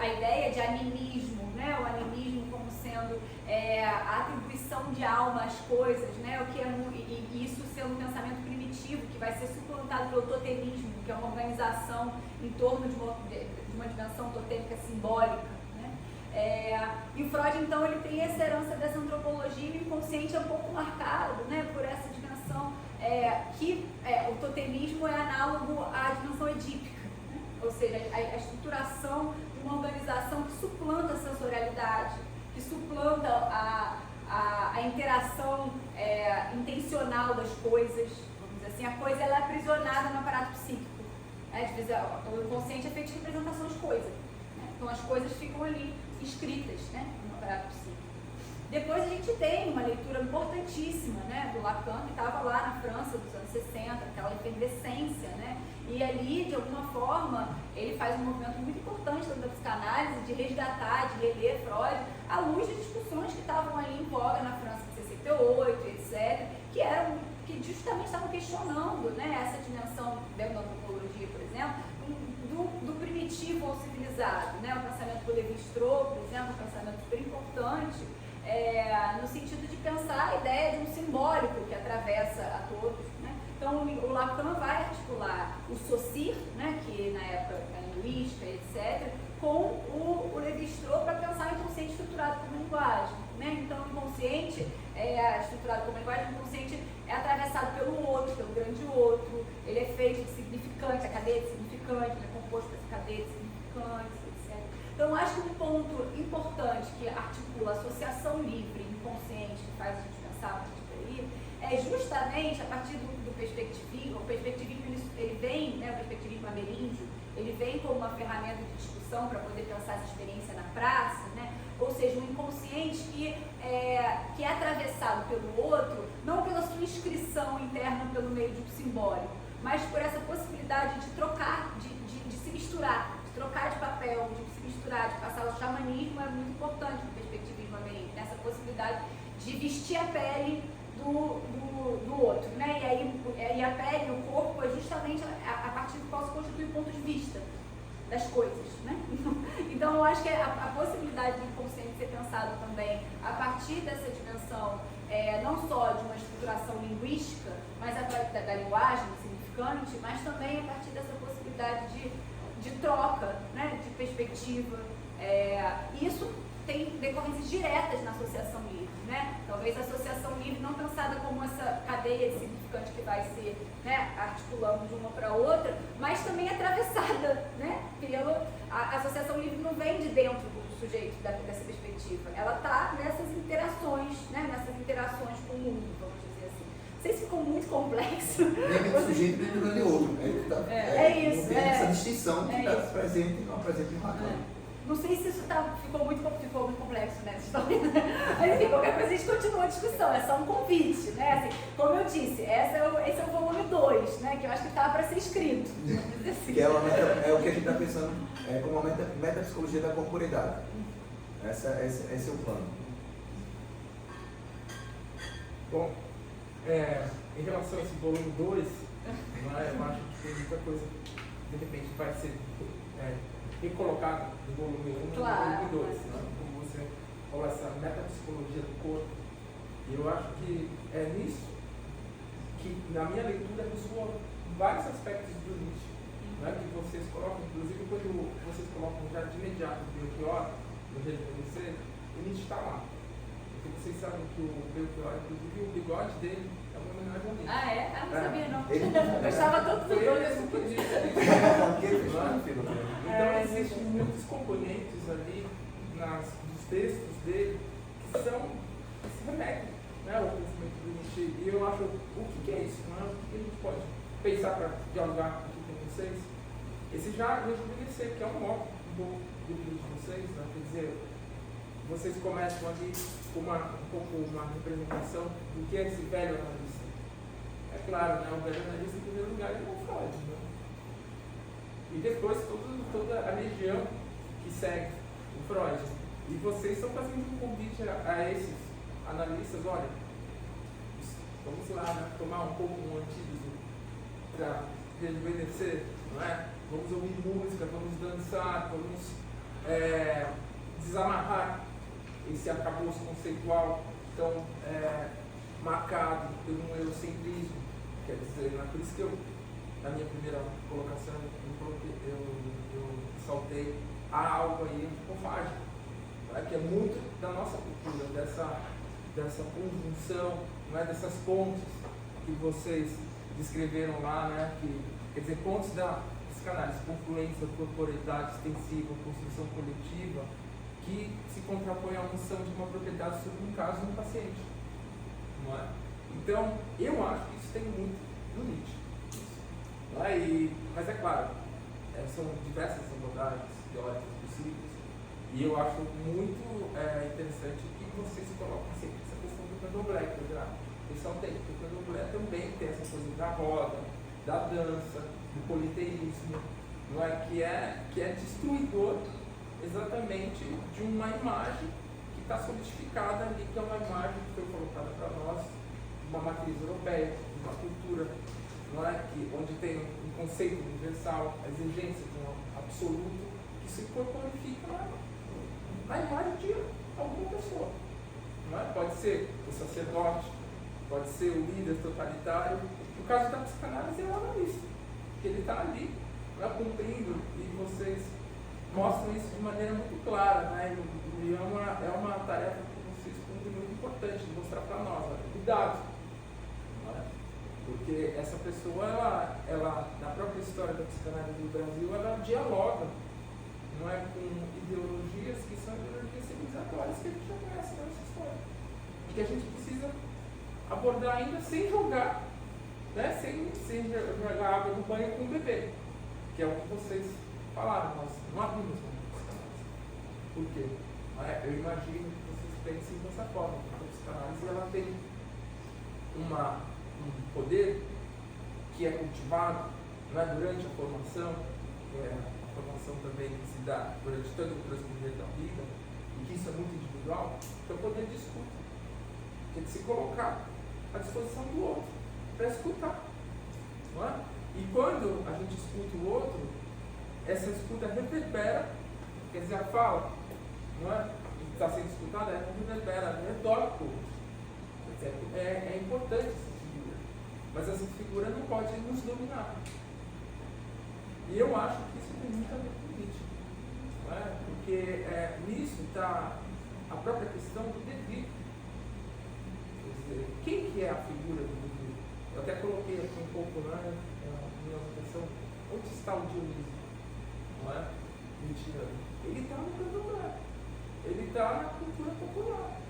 a ideia de animismo, né? O animismo como sendo a atribuição de alma às coisas, né? E isso sendo um pensamento primitivo, que vai ser suplantado pelo totemismo, que é uma organização em torno de uma dimensão totêmica simbólica, né? E o Freud, então, ele tem essa herança dessa antropologia, e o inconsciente é um pouco marcado, né, por essa dimensão que o totemismo é análogo à dimensão edípica, né? Ou seja, a estruturação de uma organização que suplanta a sensorialidade, que suplanta a interação intencional das coisas, vamos dizer assim. A coisa ela é aprisionada no aparato psíquico. O inconsciente é feito de representação das coisas, né? Então as coisas ficam ali escritas, né, no aparato psíquico. Depois a gente tem uma leitura importantíssima, né, do Lacan, que estava lá na França dos anos 60, aquela efervescência, né? E ali, de alguma forma, ele faz um movimento muito importante dentro da psicanálise de resgatar, de reler Freud, à luz de discussões que estavam ali em voga na França de 68, etc., que justamente estavam questionando, né, essa dimensão dentro da antropologia, por exemplo, do primitivo ao civilizado, né? O pensamento do Lévi-Strauss, por exemplo, um pensamento super importante, no sentido de pensar a ideia de um simbólico que atravessa a todos, né? Então, o Lacan vai articular o Saussure, né, que na época era linguística, etc., com o Lévi-Strauss para pensar o inconsciente estruturado como linguagem, né? Então, o inconsciente estruturado como linguagem, o inconsciente é atravessado pelo outro, pelo grande outro, ele é feito de significante, a cadeia de significante, ele é composto por essa cadeia de significantes, etc. Então, acho que um ponto importante que articula a associação livre e inconsciente, que faz a gente pensar a partir daí, é justamente a partir do perspectivismo. O perspectivismo, ele vem, né, o perspectivismo ameríndio, ele vem como uma ferramenta de discussão para poder pensar essa experiência na praça, né? Ou seja, um inconsciente que é atravessado pelo outro, não pela sua inscrição interna pelo meio de um simbólico, mas por essa possibilidade de trocar, de se misturar, de trocar de papel, de se misturar, de passar. O xamanismo é muito importante no perspectivismo ameríndio, essa possibilidade de vestir a pele do outro, né? E a pele, o corpo, é justamente a partir do qual se constitui o ponto de vista das coisas, né? Então, eu acho que a possibilidade do inconsciente ser pensado também a partir dessa dimensão, não só de uma estruturação linguística, mas da linguagem significante, mas também a partir dessa possibilidade de troca, né? De perspectiva. Isso tem decorrências diretas na associação livre, né? Talvez a associação livre não pensada como essa cadeia de significante que vai ser, né, articulando de uma para outra, mas também atravessada, né, a associação livre não vem de dentro do sujeito dessa perspectiva, ela está nessas interações, né, com o mundo, vamos dizer assim. Não sei se ficou muito complexo. Nem do sujeito nem do grande outro. Isso. Essa distinção que está presente e não presente no Lacan. Não sei se isso ficou muito complexo nessa história, mas enfim, qualquer coisa a gente continua a discussão, é só um convite, né? Assim, como eu disse, esse é o volume 2, né? Que eu acho que estava para ser escrito. Assim. Que é o que a gente está pensando como uma metapsicologia da corporeidade. Esse é o plano. Bom, em relação a esse volume 2, eu acho que tem muita coisa, de repente, vai ser recolocado no volume 1 e no volume 2, né? Como você falou, essa metapsicologia do corpo. E eu acho que é nisso que, na minha leitura, ressoa vários aspectos do Nietzsche, né? Que vocês colocam, inclusive quando vocês colocam já de imediato o Belchior, no jeito de você, o Nietzsche está lá. Porque vocês sabem que o Belchior, inclusive o bigode dele, é uma homenagem ao Nietzsche. Ah, é? Ah, não sabia não. Eu gostava tanto do bigode. Então, existem muitos componentes ali nos textos dele que se remete, né, ao pensamento do Nietzsche. E eu acho, o que é isso? Né? O que a gente pode pensar para dialogar aqui com vocês? Esse já rejuvenescer, que é um modo do livro de vocês, né? Quer dizer, vocês começam ali com uma representação do que é esse velho analista. É claro, né, o velho analista, em primeiro lugar, ele não Freud, né? E depois toda a legião que segue o Freud. E vocês estão fazendo um convite a esses analistas, olha, vamos lá, né, tomar um pouco um antídoto para rejuvenescer, não é? Vamos ouvir música, vamos dançar, vamos desamarrar esse arcabouço conceitual tão marcado por um eurocentrismo. Quer dizer, por isso que eu, na minha primeira colocação, eu saltei há algo aí antropofágico, né, que é muito da nossa cultura, dessa conjunção, não é, dessas pontes que vocês descreveram lá, né, quer dizer, pontes da psicanálise, confluência, corporeidade extensiva, construção coletiva, que se contrapõe à noção de uma propriedade sobre um caso no paciente. Não é? Então, eu acho que isso tem muito no Nietzsche. Não é? Mas é claro, são diversas abordagens teóricas possíveis, e eu acho muito interessante que vocês coloquem sempre essa questão do candomblé, que eu já ressaltei, porque o candomblé também tem essa coisa da roda, da dança, do politeísmo, não é? Que é destruidor exatamente de uma imagem que está solidificada ali, que é uma imagem que foi colocada para nós, uma matriz europeia, uma cultura, não é? Onde tem um conceito universal, a exigência de um absoluto, que se corporifica na imagem de alguma pessoa. Não é? Pode ser o sacerdote, pode ser o líder totalitário. No caso da psicanálise, é o analista, que ele está ali, não é, cumprindo, e vocês mostram isso de maneira muito clara, né? E é uma tarefa que vocês cumprem muito importante de mostrar para nós, olha, cuidado, não é? Porque essa pessoa, ela, na própria história da psicanálise do Brasil, ela dialoga, não é, com ideologias que são ideologias civilizatórias que a gente já conhece na nossa história, e que a gente precisa abordar ainda sem jogar, né? sem jogar água no banho com o bebê, que é o que vocês falaram, nós não abrimos a psicanálise. Por quê? Eu imagino que vocês pensem dessa forma, porque a psicanálise ela tem um poder que é cultivado, não é, durante a formação, a formação também que se dá durante todo o transcorrer da vida, e que isso é muito individual, que é o poder de escuta, que é de se colocar à disposição do outro, para escutar. Não é? E quando a gente escuta o outro, essa escuta reverbera, quer dizer, a fala, não é? Que está sendo escutada, ela reverbera, retorna para o outro. Quer dizer, é importante essa figura, mas essa figura não pode nos dominar. E eu acho que isso tem muito a ver com Nietzsche, não é? Porque nisso está a própria questão do devido. Quer dizer, quem que é a figura do devido? Eu até coloquei aqui um pouco, né, na minha anotação, onde está o Dionísio? Não é? Mentira. Ele está no candomblé. Ele está na cultura popular.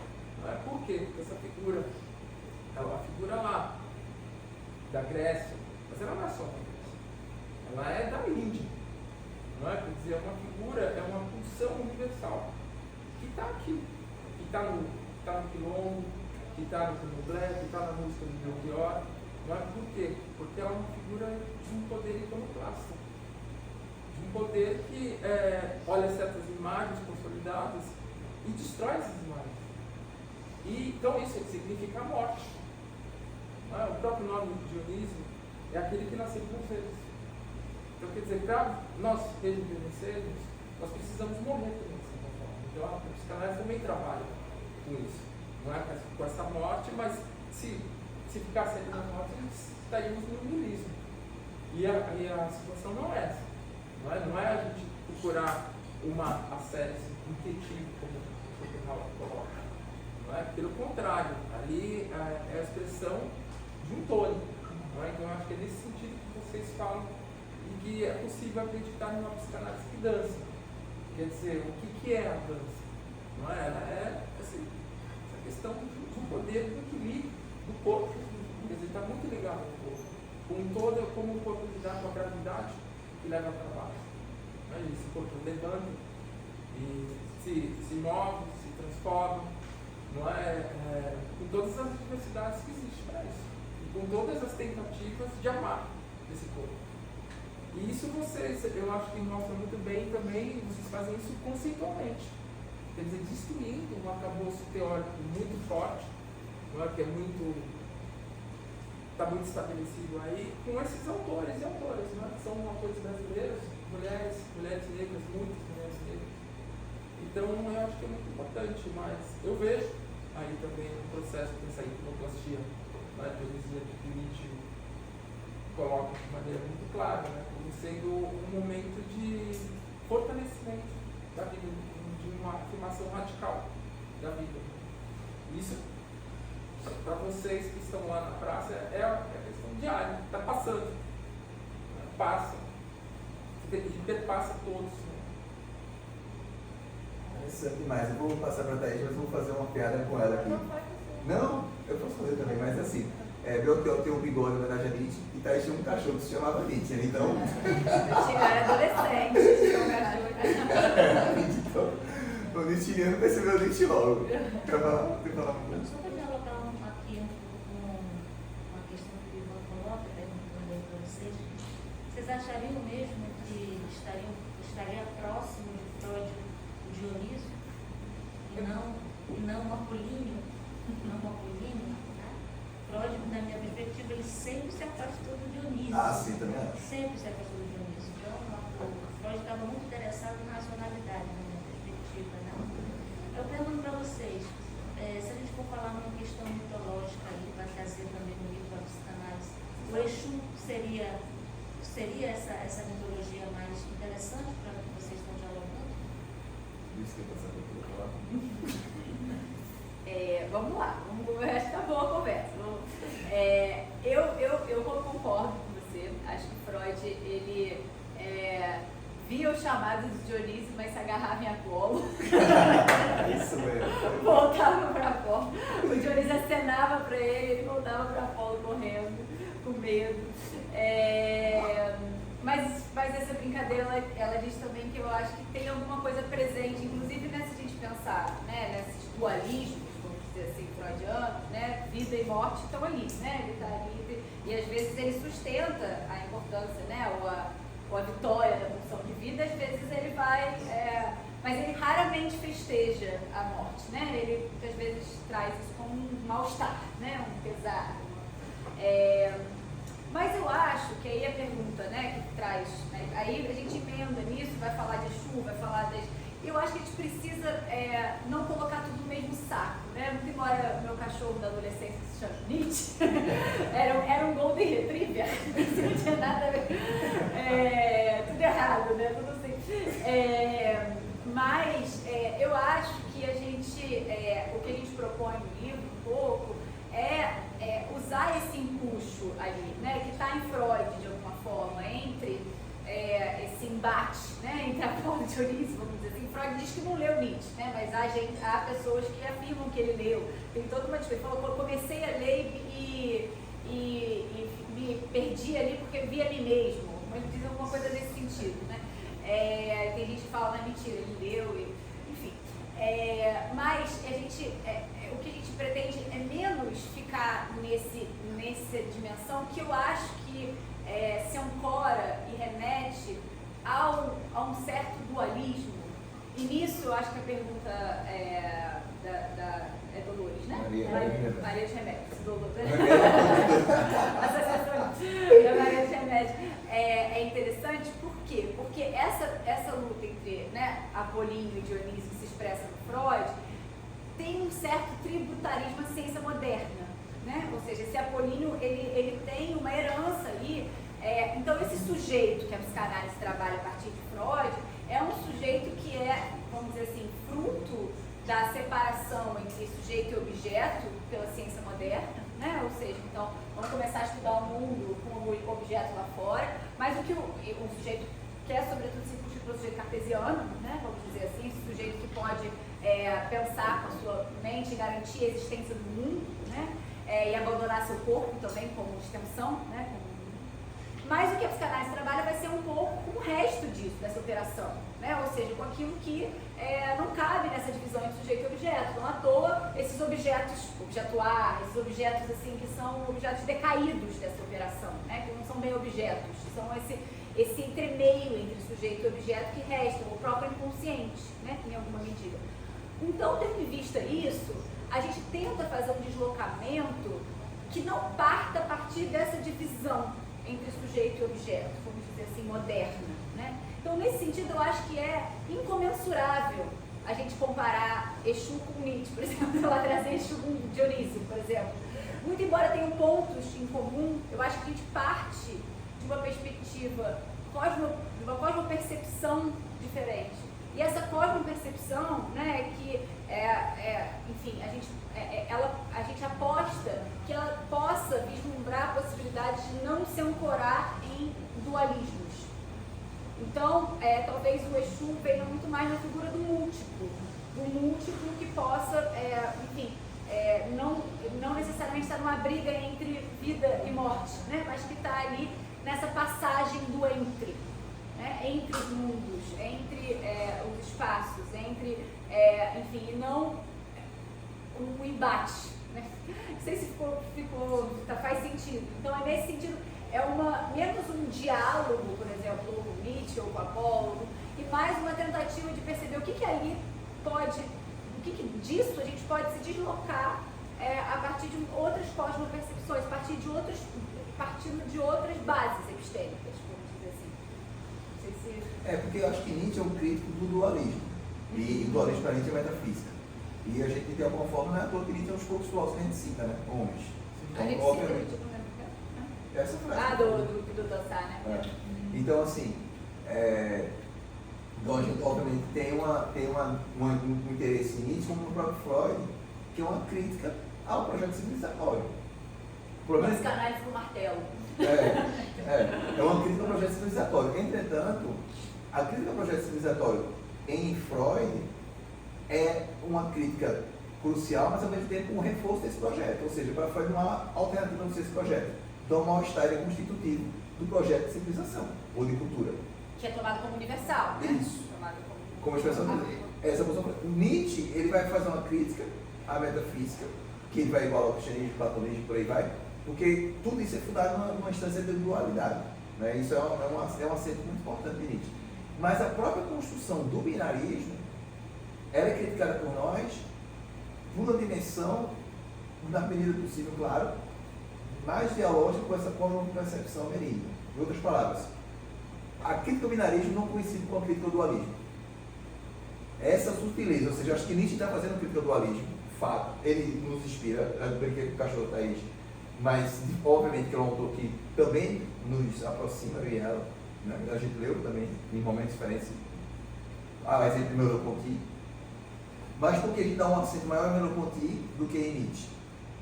Não é? Por quê? Porque essa figura é uma figura lá, da Grécia, mas ela não é só da Grécia. Ela é da Índia. Não é? Quer dizer, é uma figura, é uma pulsão universal que está aqui, que está no quilombo, que está no candomblé, que está na música do Belchior. Não é? Por quê? Porque ela é uma figura de um poder iconoclasta. Um poder que olha certas imagens consolidadas e destrói essas imagens. E, então isso significa a morte. Não é? O próprio nome de Dionísio é aquele que nasceu duas vezes. Então, quer dizer, para nós rejuvenescermos, nós precisamos morrer também, de certa forma. Então, a psicanálise também trabalha com isso. Não é? Com essa morte, mas se ficasse ali na morte, estaríamos no niilismo. E a situação não é essa. Não é a gente procurar uma ascese intuitiva, como o Schopenhauer coloca. Não é? Pelo contrário, ali é a expressão de um tônico. Não é? Então, eu acho que é nesse sentido que vocês falam e que é possível acreditar numa psicanálise que dança. Quer dizer, o que é a dança? Não é? Ela é assim, essa questão do poder do equilíbrio do corpo. Quer dizer, está muito ligado ao corpo. Como o corpo lidar com a gravidade que leva para baixo. Né? Esse corpo levanta e se move, se transforma, não é? Com todas as diversidades que existem para isso. E com todas as tentativas de amar esse corpo. E isso eu acho que mostra muito bem também, vocês fazem isso conceitualmente. Quer dizer, destruindo um arcabouço teórico muito forte, não é? Que está muito estabelecido aí, com esses autores e autoras, não é? Que são autores brasileiros, mulheres negras, muitas mulheres negras. Então, eu acho que é muito importante, mas eu vejo aí também um processo de essa iconoclastia, né, que Nietzsche coloca de maneira muito clara, né, como sendo um momento de fortalecimento da vida, de uma afirmação radical da vida. Isso, para vocês que estão lá na praça, é a questão diária, está passando, né, passa, e perpassa todos. Interessante demais. Eu vou passar para a Thaís, mas vou fazer uma piada com ela aqui. Não, eu posso fazer também, mas assim, Belchior tem um bigode na verdade a Nietzsche, e Thaís tinha um cachorro que se chamava Nietzsche, então... Eu era adolescente, tinha um cachorro. Então, o Nietzscheano percebeu o Nietzsche logo. Quer falar? Não, só para dialogar aqui com uma questão que o Ivan coloca, perguntando aí para vocês. Vocês achariam mesmo que estaria próximo de Freud o Dionísio e não um Apolíneo? Tá? Freud, na minha perspectiva, ele sempre se afastou do Dionísio. Ah, sim, também acho. Sempre se afastou do Dionísio. Então, o Freud estava muito interessado na racionalidade, na minha perspectiva. Né? Eu pergunto para vocês, se a gente for falar numa questão mitológica aí, vai trazer também no livro da psicanálise, o Exu seria essa mitologia mais interessante para que vocês estão dialogando? Isso que eu passar para falar. Vamos lá, acho que tá boa a conversa. Eu concordo com você. Acho que Freud, ele via o chamado de Dionísio, mas se agarrava em Apolo. Isso mesmo. Voltava para Apolo. O Dionísio acenava para ele voltava para Apolo correndo, com medo. Mas essa brincadeira, ela diz também que eu acho que tem alguma coisa presente, inclusive nessa gente pensar, né, nesses dualismos, vamos dizer assim, freudianos, né, vida e morte estão ali, né, ele está ali, e às vezes ele sustenta a importância, né, ou a vitória da pulsão de vida, às vezes ele vai, mas ele raramente festeja a morte, né, ele muitas vezes traz isso como um mal-estar, né, um pesar. Mas eu acho que aí a pergunta, né, que traz, né, aí a gente emenda nisso, vai falar de Exu, vai falar das... Eu acho que a gente precisa não colocar tudo no mesmo saco, né? Muito embora meu cachorro da adolescência se chame Nietzsche, era um Golden Retriever, não tinha nada a ver, tudo errado, né? Tudo assim. Mas eu acho que a gente, o que a gente propõe no livro um pouco é usar esse empuxo ali, né? Que está em Freud de alguma forma, entre esse embate, né, entre Apolo e Dionísio, vamos dizer assim. Freud diz que não leu Nietzsche, né, mas há pessoas que afirmam que ele leu. Tem toda uma discussão. Ele falou, comecei a ler e me perdi ali porque vi a mim mesmo. Ele diz alguma coisa nesse sentido, né. Tem gente que fala, não é mentira, ele leu, enfim. Mas a gente, o que a gente pretende é menos ficar nessa dimensão que eu acho que se ancora e remete a um certo dualismo. E nisso eu acho que a pergunta é Dolores, né? Maria de Remédios. A Maria de Remédios é interessante, por quê? Porque essa luta entre, né, Apolíneo e Dionísio que se expressa no Freud tem um certo tributarismo à ciência moderna, né? Ou seja, esse Apolíneo ele tem uma herança ali. Então esse sujeito que a psicanálise trabalha a partir de Freud é um sujeito que vamos dizer assim, fruto da separação entre sujeito e objeto pela ciência moderna, né? Ou seja, então vamos começar a estudar o mundo como objeto lá fora, mas o que o sujeito quer, sobretudo, se constitui pelo sujeito cartesiano, né? Vamos dizer assim, esse sujeito que pode pensar com a sua mente constantemente, garantir a existência do mundo, né? E abandonar seu corpo também como extensão, né? Mas o que a psicanálise trabalha vai ser um pouco com o resto disso, dessa operação, né? Ou seja, com aquilo que não cabe nessa divisão entre sujeito e objeto. Não à toa, esses objetos, objeto A, esses objetos assim, que são objetos decaídos dessa operação, né? Que não são bem objetos, são esse entremeio entre sujeito e objeto que resta, o próprio inconsciente, né? Em alguma medida. Então, tendo em vista isso, a gente tenta fazer um deslocamento que não parta a partir dessa divisão entre sujeito e objeto, vamos dizer assim, moderna, né? Então, nesse sentido, eu acho que é incomensurável a gente comparar Exu com Nietzsche, por exemplo, ela trazer Exu com Dionísio, por exemplo. Muito embora tenham pontos em comum, eu acho que a gente parte de uma perspectiva, de uma cosmopercepção diferente. E essa cosmopercepção, né, que enfim, a gente aposta que ela possa vislumbrar a possibilidade de não se ancorar em dualismos. Então, talvez o Exu venha muito mais na figura do múltiplo que possa, enfim, não necessariamente estar numa briga entre vida e morte, né, mas que está ali nessa passagem do entre. Entre os mundos, entre os espaços, entre, enfim, e não um embate. Né? Não sei se faz sentido. Então, nesse sentido, menos um diálogo, por exemplo, com Nietzsche ou com Apolo, e mais uma tentativa de perceber o que ali pode, o que disso a gente pode se deslocar a partir de outras cosmopercepções, partindo de outras bases epistêmicas. Porque eu acho que Nietzsche é um crítico do dualismo. E o dualismo para Nietzsche é metafísica. E a gente, de alguma forma, não é à toa que Nietzsche é um dos poucos filósofos que a gente cita, né? Homens. Então, obviamente. Essa frase. Do Dossá, né? Então, assim, então a gente, obviamente, tem um interesse em Nietzsche, como no próprio Freud, que é uma crítica ao projeto civilizatório. O psicanálise do martelo. É uma crítica ao projeto civilizatório. Entretanto, a crítica ao projeto civilizatório em Freud é uma crítica crucial, mas ao mesmo tempo um reforço desse projeto. Ou seja, para Freud não há alternativa a não ser esse projeto. Então, o mal-estar é constitutivo do projeto de civilização ou de cultura. Que é tomado como universal. Né? Isso. Como expressão dele. Essa posição. Nietzsche, ele vai fazer uma crítica à metafísica, que ele vai igual ao cristianismo, platonismo, por aí vai. Porque tudo isso é fundado numa instância de dualidade. Né? Isso é um acerto muito importante de Nietzsche. Mas a própria construção do binarismo, ela é criticada por nós por uma dimensão, na medida possível, claro, mais dialógica com essa cosmopercepção ameríndia. Em outras palavras, a crítica ao binarismo não coincide com a crítica ao dualismo. Essa sutileza, ou seja, acho que Nietzsche está fazendo crítica ao dualismo, fato, ele nos inspira, eu brinquei com o cachorro Thaís, mas obviamente que é um autor que também nos aproxima, eu e ela, né? A gente leu também em momentos diferentes, a exemplo de Merleau-Ponty, mas porque a gente dá um acento maior em Merleau-Ponty do que em Nietzsche.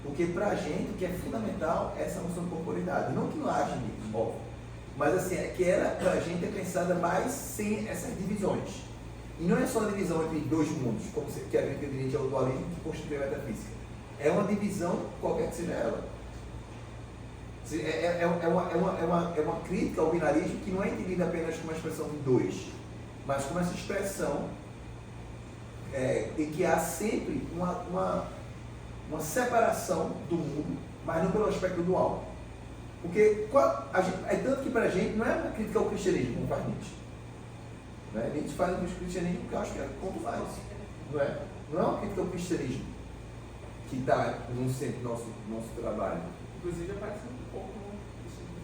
Porque para a gente o que é fundamental é essa noção de corporeidade, não que não haja em Nietzsche, óbvio, mas assim, é que ela para a gente é pensada mais sem essas divisões. E não é só a divisão entre dois mundos, como que a crítica de Nietzsche é o dualismo que constitui a metafísica. É uma divisão, qualquer que seja ela. É uma crítica ao binarismo que não é entendida apenas como uma expressão de dois, mas como essa expressão em que há sempre uma separação do mundo, mas não pelo aspecto dual. Porque é tanto que para a gente não é uma crítica ao cristianismo, como faz Nietzsche. Né? Nietzsche faz o cristianismo porque eu acho que é como faz. Não é uma crítica ao cristianismo que está no centro do nosso trabalho. Inclusive aparece muito pouco,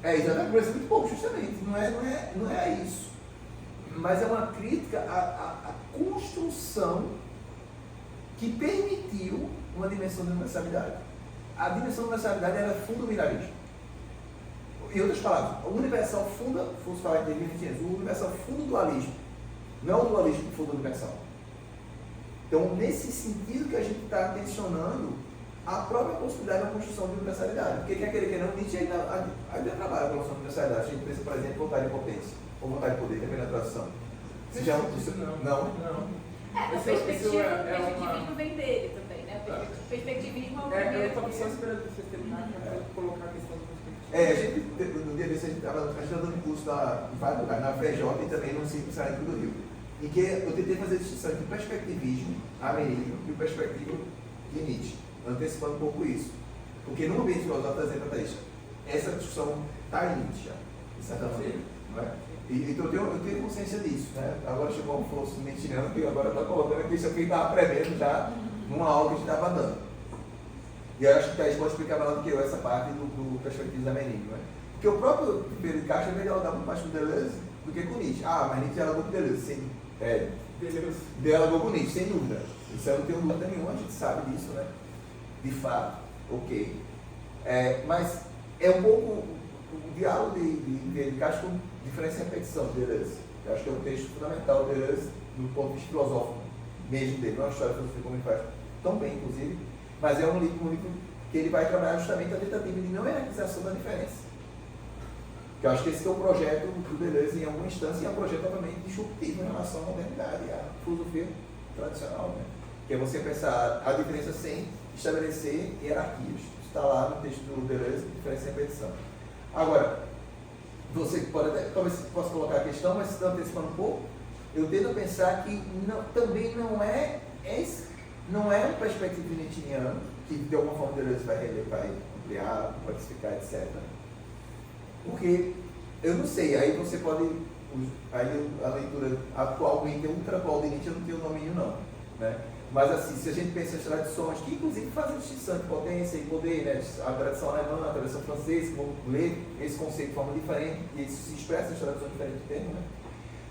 né? Exatamente, aparece muito pouco, justamente. Não é isso. Mas é uma crítica à construção que permitiu uma dimensão de universalidade. A dimensão de universalidade era funda o binarismo. Em outras palavras, o universal funda, fosse falar em termos, o universal funda o dualismo. Não é o dualismo que funda o universal. Então, nesse sentido que a gente está tensionando a própria possibilidade da construção de universalidade. Porque quer querer que não, Nietzsche ainda trabalha com a noção de universalidade. A gente pensa, por exemplo, vontade de potência, ou vontade de poder, dependendo da tradução. Não. A perspectiva do vem dele também, né? né? Perspectivismo é o Eu primeiro. estava só esperando vocês terminarem para colocar a questão do perspectiva. A gente, no dia desse, a gente estava dando curso em vários lugares, na FJ e também no Círculo Científico do Rio. Em que eu tentei fazer a distinção entre o perspectivismo ameríndio e o perspectivo de Nietzsche, antecipando um pouco isso. Porque no ambiente filosófico, por exemplo, essa discussão está em Nietzsche, de certa maneira. Não é? Então eu tenho consciência disso. Né? Agora chegou um flow nietzscheano que agora está colocando aqui, isso aqui estava prevendo já numa aula que a gente estava dando. E eu acho que Thaís pode explicar melhor do que eu essa parte do perspectivismo ameríndio. Né? Porque o próprio Pedro de Castro veio dialogar muito mais com Deleuze do que com Nietzsche. Mas Nietzsche dialogou com Deleuze, dialogou com Nietzsche, sem dúvida. Isso eu não tenho dúvida nenhuma, a gente sabe disso, né? De fato, ok. Mas é um pouco o diálogo de Castro com diferença e repetição de Deleuze. Eu acho que é um texto fundamental de Deleuze do ponto de vista filosófico mesmo dele, não é uma história de filosofia como ele faz tão bem, inclusive, mas é um livro que ele vai trabalhar justamente a tentativa de não hierarquização da diferença. Eu acho que esse é o projeto do Deleuze em alguma instância, e é um projeto totalmente disruptivo em relação à modernidade, à filosofia tradicional, né? Que é você pensar a diferença sem estabelecer hierarquias. Isso está lá no texto do Deleuze, diferença e repetição. Agora, você pode até, talvez possa colocar a questão, mas se está antecipando um pouco, eu tento pensar que também não é um perspectivo nietzscheano, que de alguma forma Deleuze vai ampliar, quantificar, etc. Porque, eu não sei, aí você pode, aí a leitura atualmente, ultra atual de Nietzsche, eu não tenho domínio não, né? Mas assim, se a gente pensa nas tradições, que inclusive fazem distinção de potência e poder, né? A tradição alemã, a tradição francesa, que vão ler esse conceito de forma diferente, e isso se expressa nas tradições diferentes de termo, né?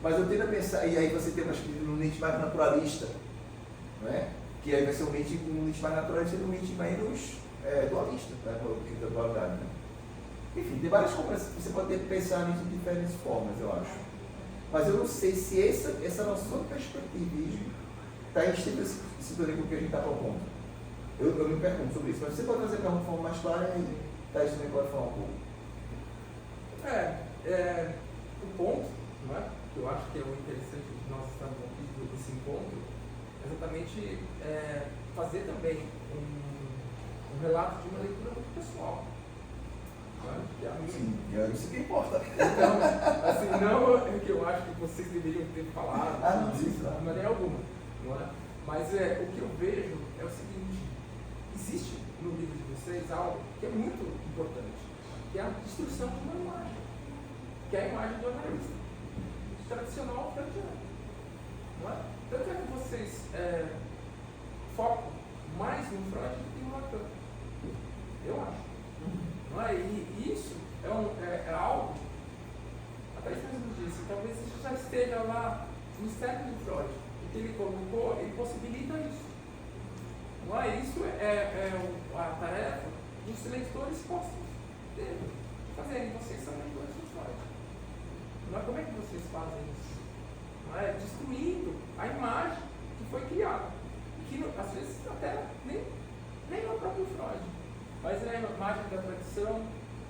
Mas eu tento a pensar, e aí você tem uma escrita no Nietzsche mais naturalista, né? Que aí vai ser um Nietzsche mais naturalista e um Nietzsche menos dualista, né? Da dualidade, né? Enfim, tem várias coisas que você pode pensar nisso de diferentes formas, eu acho. Mas eu não sei se essa noção de perspectivismo está em estrita sintonia com o que a gente está propondo. Eu me pergunto sobre isso, mas você pode fazer a pergunta de forma mais clara e Thaís também pode falar um pouco. O ponto, não é? Que eu acho que é o interessante de nós estarmos aqui desse encontro, é exatamente fazer também um relato de uma leitura muito pessoal. Que é a minha. Sim, é isso que importa. Então, assim, não é que eu acho que vocês deveriam ter falado disso, de maneira alguma, não é? Mas o que eu vejo é o seguinte: existe no livro de vocês algo que é muito importante, que é a destruição de uma imagem, que é a imagem do analista tradicional freudiano, não é? Tanto é que vocês focam mais no Freud do que no Lacan, eu acho. Não é? E isso é algo, até mesmo disse, talvez isso já esteja lá no cerne do Freud. O que ele colocou, ele possibilita isso. Não é? Isso a tarefa dos leitores postos dele fazerem. Vocês são leitores do Freud. Não é? Como é que vocês fazem isso? Não é? Destruindo a imagem que foi criada. E que às vezes até nem é o próprio Freud. Mas é a imagem da tradição,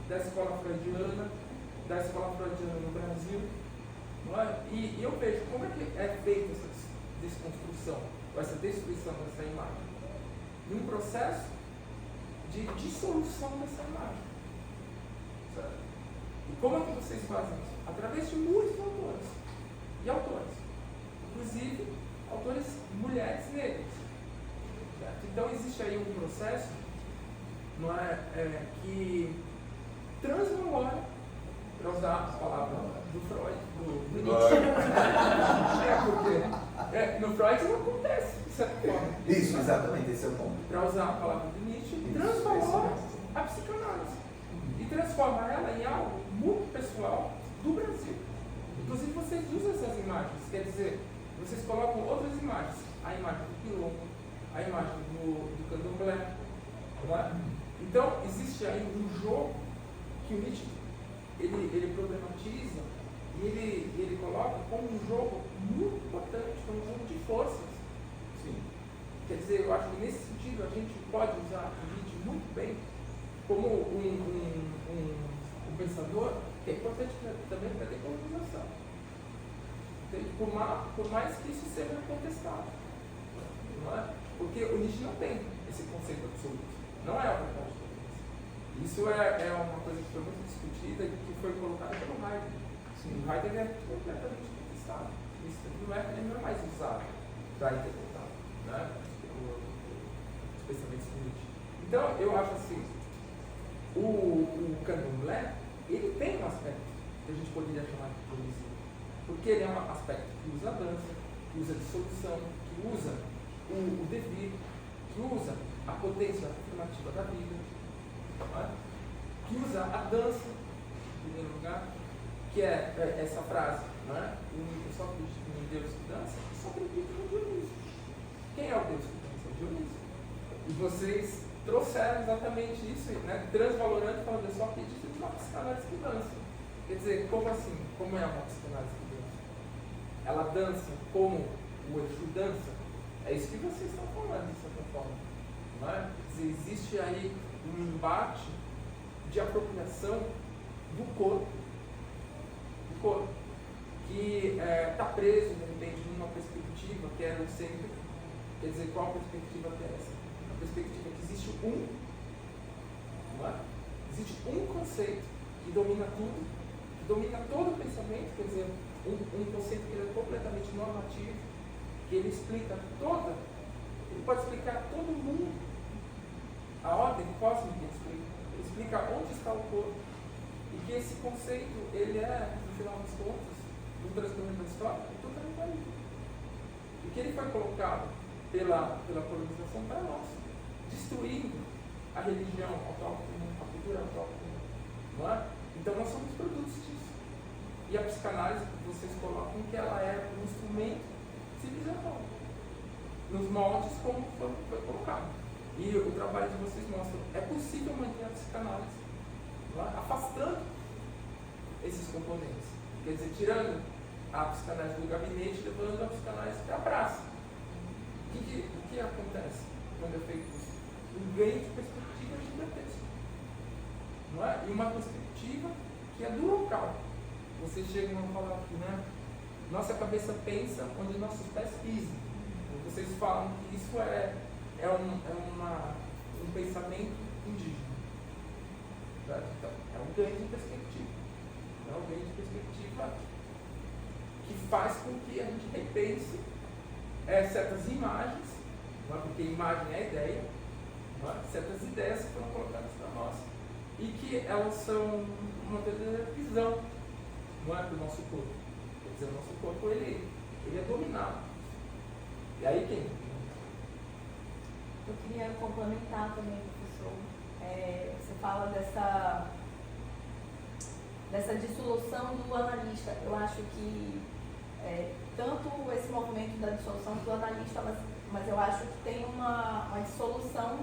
da escola freudiana no Brasil. Não é? E eu vejo como é que é feita essa desconstrução, essa destruição dessa imagem. Num processo de dissolução dessa imagem. Certo? E como é que vocês fazem isso? Através de muitos autores e autores. Inclusive, autores mulheres negras. Certo? Então existe aí um processo, não é, que transmemora, para usar a palavra do Freud, do Nietzsche. Porque no Freud não acontece, de certa forma. Isso, exatamente, esse é o ponto. Para usar a palavra do Nietzsche, transmemora a psicanálise e transforma ela em algo muito pessoal do Brasil. Inclusive vocês usam essas imagens, quer dizer, vocês colocam outras imagens, a imagem do quilombo, a imagem do candomblé, não é? Então, existe aí um jogo que o Nietzsche ele problematiza e ele coloca como um jogo muito importante, como um jogo de forças. Sim. Quer dizer, eu acho que nesse sentido a gente pode usar o Nietzsche muito bem como um pensador que é importante também para a decolonização. Por mais que isso seja contestado. Não é? Porque o Nietzsche não tem esse conceito absoluto. Não é a verdade toda. Isso é uma coisa que foi muito discutida e que foi colocada pelo Heidegger. O Heidegger é completamente contestado. Isso não é mais usado para interpretar, né? Os pensamentos de Nietzsche. Então, eu acho assim, o candomblé, ele tem um aspecto que a gente poderia chamar de poesia. Porque ele é um aspecto que usa a dança, que usa a dissolução, que usa o devir, que usa a potência afirmativa da vida, é? Que usa a dança, em primeiro lugar, que é essa frase, não é? Eu só acredito em Deus que dança, eu só acredito no Dionísio. Quem é o Deus que dança? O Dionísio. E vocês trouxeram exatamente isso, né? Transvalorando, falando, eu só acredito em uma psicanálise que dança. Quer dizer, como assim? Como é uma psicanálise que dança? Ela dança como o Exu dança? É isso que vocês estão falando, de certa forma. Não é? Quer dizer, existe aí um embate de apropriação do corpo, que está preso, de repente, numa perspectiva que é eurocêntrica. Quer dizer, qual perspectiva que é essa? A perspectiva que existe não é? Existe um conceito que domina tudo, que domina todo o pensamento, quer dizer, um conceito que é completamente normativo, que ele explica ele pode explicar todo o mundo. A ordem cósmica ele explica onde está o corpo. E que esse conceito, ele é, no final das contas, no transcorrer da história, totalitarismo. E que ele foi colocado pela colonização para nós, destruindo a religião autóctone, a cultura autóctone. Não é? Então nós somos produtos disso. E a psicanálise, vocês colocam que ela é um instrumento civilizatório, nos moldes como foi colocado. E o trabalho de vocês mostra é possível manter a psicanálise, afastando esses componentes. Quer dizer, tirando a psicanálise do gabinete, levando a psicanálise para a praça. O que acontece quando é feito isso? Um ganho de perspectiva gigantesco. Não é? E uma perspectiva que é do local. Vocês chegam a falar aqui, né? Nossa cabeça pensa onde nossos pés pisam. Vocês falam que isso é um pensamento indígena. Então, é um ganho de perspectiva. É um ganho de perspectiva que faz com que a gente repense certas imagens, não é? Porque imagem é ideia, não é? Certas ideias que foram colocadas para nós e que elas são uma verdadeira visão, não é, para o nosso corpo. Quer dizer, o nosso corpo ele é dominado. E aí quem? Eu queria complementar também, professor. Você fala dessa dissolução do analista. Eu acho que tanto esse movimento da dissolução do analista, mas eu acho que tem uma dissolução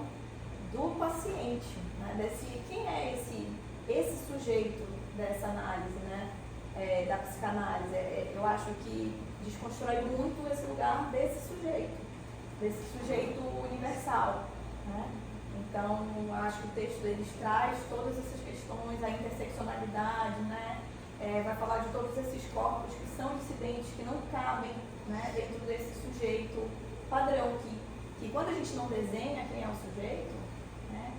do paciente, né? Quem é esse sujeito dessa análise, né? Da psicanálise. Eu acho que desconstrói muito esse lugar desse sujeito universal, né? Então, eu acho que o texto deles traz todas essas questões, a interseccionalidade, né? Vai falar de todos esses corpos que são dissidentes, que não cabem, né, dentro desse sujeito padrão, que quando a gente não desenha quem é o sujeito, né,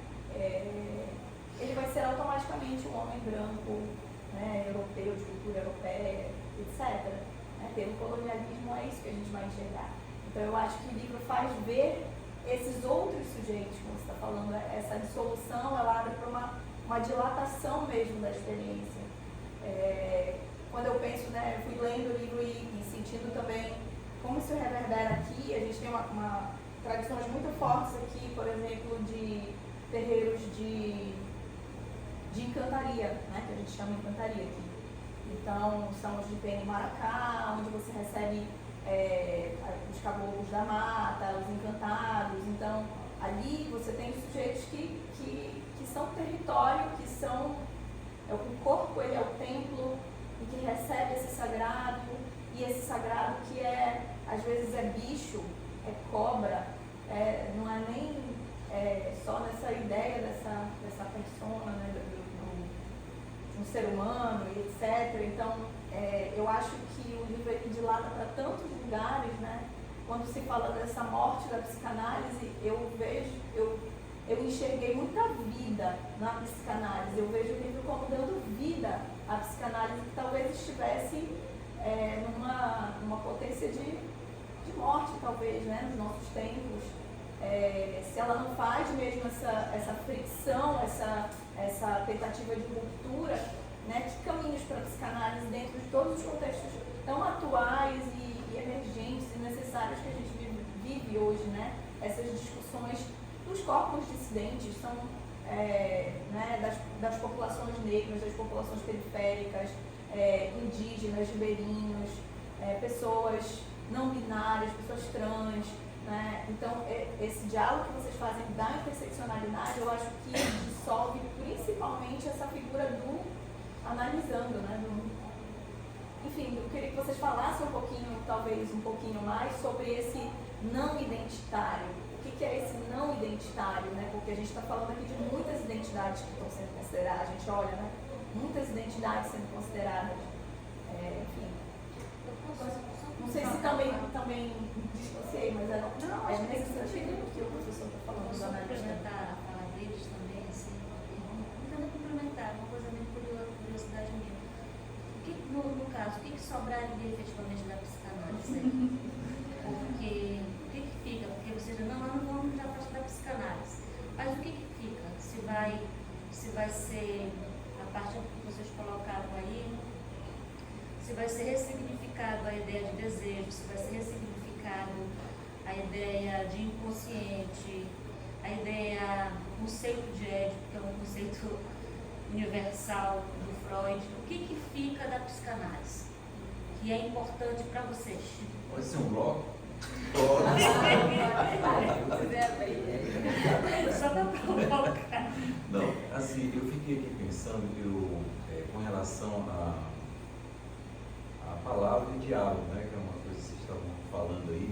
ele vai ser automaticamente um homem branco, né, europeu, de cultura europeia, etc. Pelo colonialismo é isso que a gente vai enxergar. Então eu acho que o livro faz ver esses outros sujeitos, como você está falando, essa dissolução, ela abre para uma dilatação mesmo da experiência. Quando eu penso, né, eu fui lendo o livro e sentindo também como isso reverbera aqui. A gente tem tradições muito fortes aqui, por exemplo, de terreiros de encantaria, né, que a gente chama encantaria aqui. Então, são os de Pena e Maracá, onde você recebe os caboclos da mata, os encantados. Então, ali você tem sujeitos que são território, que são... o corpo, ele é o templo e que recebe esse sagrado, e esse sagrado que às vezes é bicho, é cobra, não é nem só nessa ideia dessa persona, né, de um ser humano, e etc. Então, eu acho que o livro aqui dilata para tantos lugares, né? quando se fala dessa morte da psicanálise, eu enxerguei muita vida na psicanálise. Eu vejo o livro como dando vida à psicanálise, que talvez estivesse numa potência de morte, talvez, né, nos nossos tempos. Se ela não faz mesmo essa fricção, essa tentativa de ruptura, né, que caminhos para a psicanálise dentro de todos os contextos tão atuais e emergentes e necessários que a gente vive hoje, né? Essas discussões dos corpos dissidentes são né, das populações negras, das populações periféricas, indígenas, ribeirinhos, pessoas não binárias, pessoas trans, né? Então, esse diálogo que vocês fazem da interseccionalidade, eu acho que dissolve principalmente essa figura do analisando, né? Enfim, eu queria que vocês falassem talvez um pouquinho mais sobre esse não identitário. O que é esse não identitário, né? Porque a gente está falando aqui de muitas identidades que estão sendo consideradas, a gente olha, né? Muitas identidades sendo consideradas, enfim. Não sei se também dissociei, mas Não, nesse sentido que o professor está falando. Posso complementar a fala deles também, assim, tentando complementar, uma coisa meio curiosidade minha. No caso, o que sobraria efetivamente da psicanálise? Porque, o que fica? Porque você diz, não vamos já partir da psicanálise. Mas o que fica? Se vai ser, a parte que vocês colocaram aí, se vai ser ressignificado a ideia de desejo, se vai ser ressignificado a ideia de inconsciente, a ideia, o conceito de Édipo, que é um conceito universal do Freud. O que fica da psicanálise? Que é importante para vocês? Pode ser um bloco? Só para provocar. Não, assim, eu fiquei aqui pensando, com relação à palavra e diálogo, né, que é uma coisa que vocês estavam falando aí,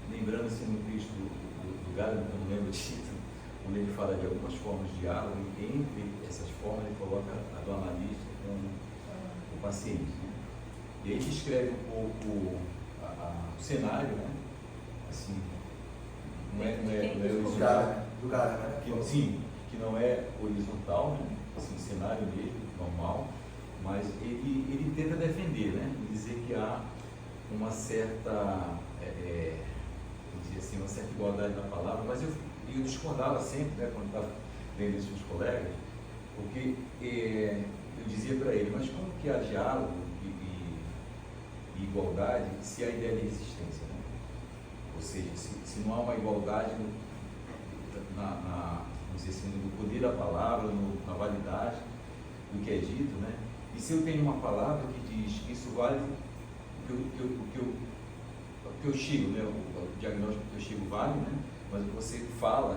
lembrando-se no texto do Galen, eu não lembro o título, onde ele fala de algumas formas de diálogo, e entre essas formas ele coloca a do analista com o paciente. Né? E aí ele descreve um pouco o cenário, né? Assim, não é horizontal. Do cara, né? Que não é horizontal, né? Assim, cenário mesmo, normal, mas ele tenta defender, né? Dizer que há uma certa, dizer assim, uma certa igualdade na palavra, mas eu discordava sempre, né, quando estava vendo isso com os colegas, porque eu dizia para ele, mas como que há diálogo e igualdade se há ideia de resistência, né? Ou seja, se não há uma igualdade vamos dizer assim, no poder da palavra, na validade do que é dito, né? E se eu tenho uma palavra que diz que isso vale o que eu chego, né? O diagnóstico que eu chego vale, né? Mas o que você fala,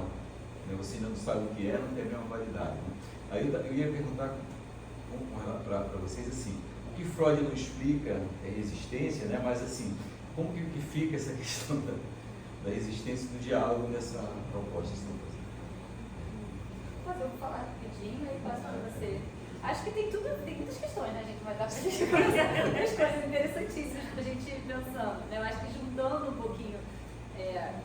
né? Você ainda não sabe o que é, não tem a mesma validade, né? Aí eu ia perguntar para vocês assim, o que Freud não explica é resistência, né? Mas assim, como que fica essa questão da resistência do diálogo nessa proposta? Mas eu vou falar rapidinho e passo para você. Acho que tem muitas questões, né, gente? Mas dá pra gente conversar muitas coisas interessantíssimas pra gente ir pensando, né? Eu acho que juntando um pouquinho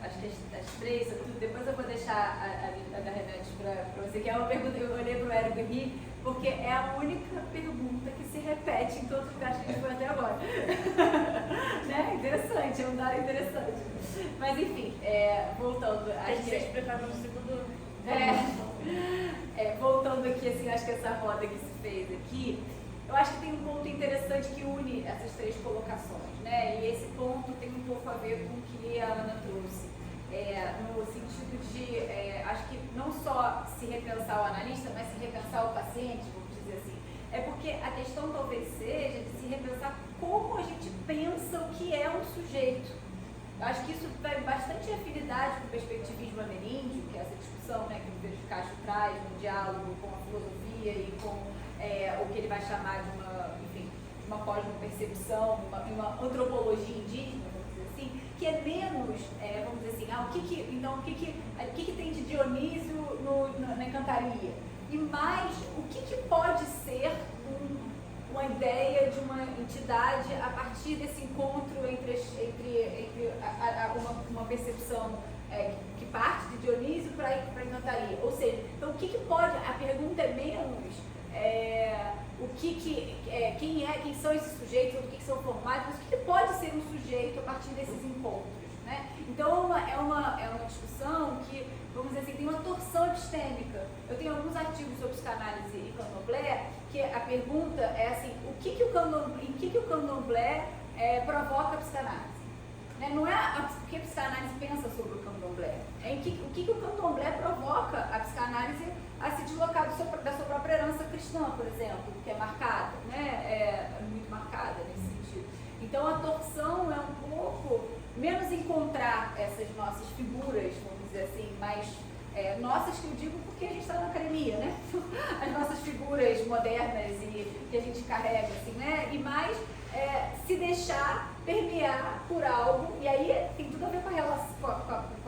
acho que as três, tudo, depois eu vou deixar a da Remédios para você, que é uma pergunta que eu olhei para o Érico e ri, porque é a única pergunta que se repete em todos os lugares que a gente foi até agora. Né? Interessante, é um dado interessante. Mas enfim, voltando. Acho que explicar no segundo. Voltando aqui, assim, acho que essa roda que se fez aqui, eu acho que tem um ponto interessante que une essas três colocações, né? E esse ponto tem um pouco a ver com o que a Ana trouxe, no sentido de, acho que não só se repensar o analista, mas se repensar o paciente, vamos dizer assim. É porque a questão talvez seja de se repensar como a gente pensa o que é um sujeito. Eu acho que isso tem bastante afinidade com o perspectivismo ameríndio, que é essa discussão, né, que o Pedro de Castro traz no diálogo com a filosofia e com o que ele vai chamar de uma cosmopercepção, uma antropologia indígena, vamos dizer assim, que é menos, vamos dizer assim, o que tem de Dionísio na Encantaria? E mais, o que pode ser um uma ideia de uma entidade a partir desse encontro entre uma percepção que parte de Dionísio para Encantaria. Ou seja, então o que pode, a pergunta é menos quem são esses sujeitos, ou do que são formados, mas o que pode ser um sujeito a partir desses encontros, né? Então é uma discussão que, vamos dizer assim, tem uma torção epistêmica. Eu tenho alguns artigos sobre psicanálise e candomblé, que a pergunta é assim, em que o candomblé provoca a psicanálise? Né? Não é o que a psicanálise pensa sobre o candomblé, é o que o candomblé provoca a psicanálise a se deslocar da sua própria herança cristã, por exemplo, que é marcada, né? É muito marcada nesse sentido. Então a torção é um pouco menos encontrar essas nossas figuras, vamos dizer assim, mais nossas, que eu digo porque a gente está na academia, né? As nossas figuras modernas e que a gente carrega, assim, né? E mais se deixar permear por algo, e aí tem tudo a ver com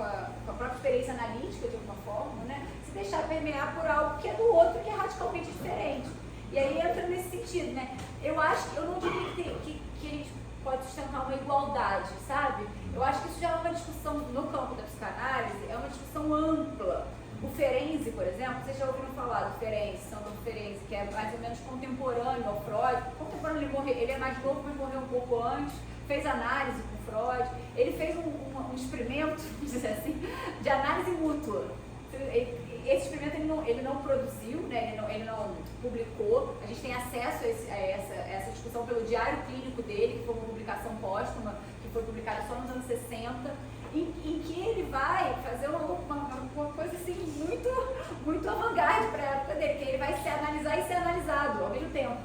a própria experiência analítica, de alguma forma, né? Se deixar permear por algo que é do outro, que é radicalmente diferente. E aí entra nesse sentido, né? Eu não diria que a gente pode sustentar uma igualdade, sabe? Eu acho que isso já é uma discussão no campo da psicanálise, é uma discussão ampla. O Ferenczi, por exemplo, vocês já ouviram falar do Ferenczi, Sandor Ferenczi, que é mais ou menos contemporâneo ao Freud. Contemporâneo, ele é mais novo, mas morreu um pouco antes, fez análise com Freud. Ele fez um experimento, vamos dizer assim, de análise mútua. Esse experimento ele não produziu, né? ele não publicou. A gente tem acesso a essa discussão pelo diário clínico dele, que foi uma publicação póstuma, que foi publicada só nos anos 60, em que ele vai fazer uma coisa assim, muito avant-garde para a época dele, que ele vai se analisar e ser analisado ao mesmo tempo.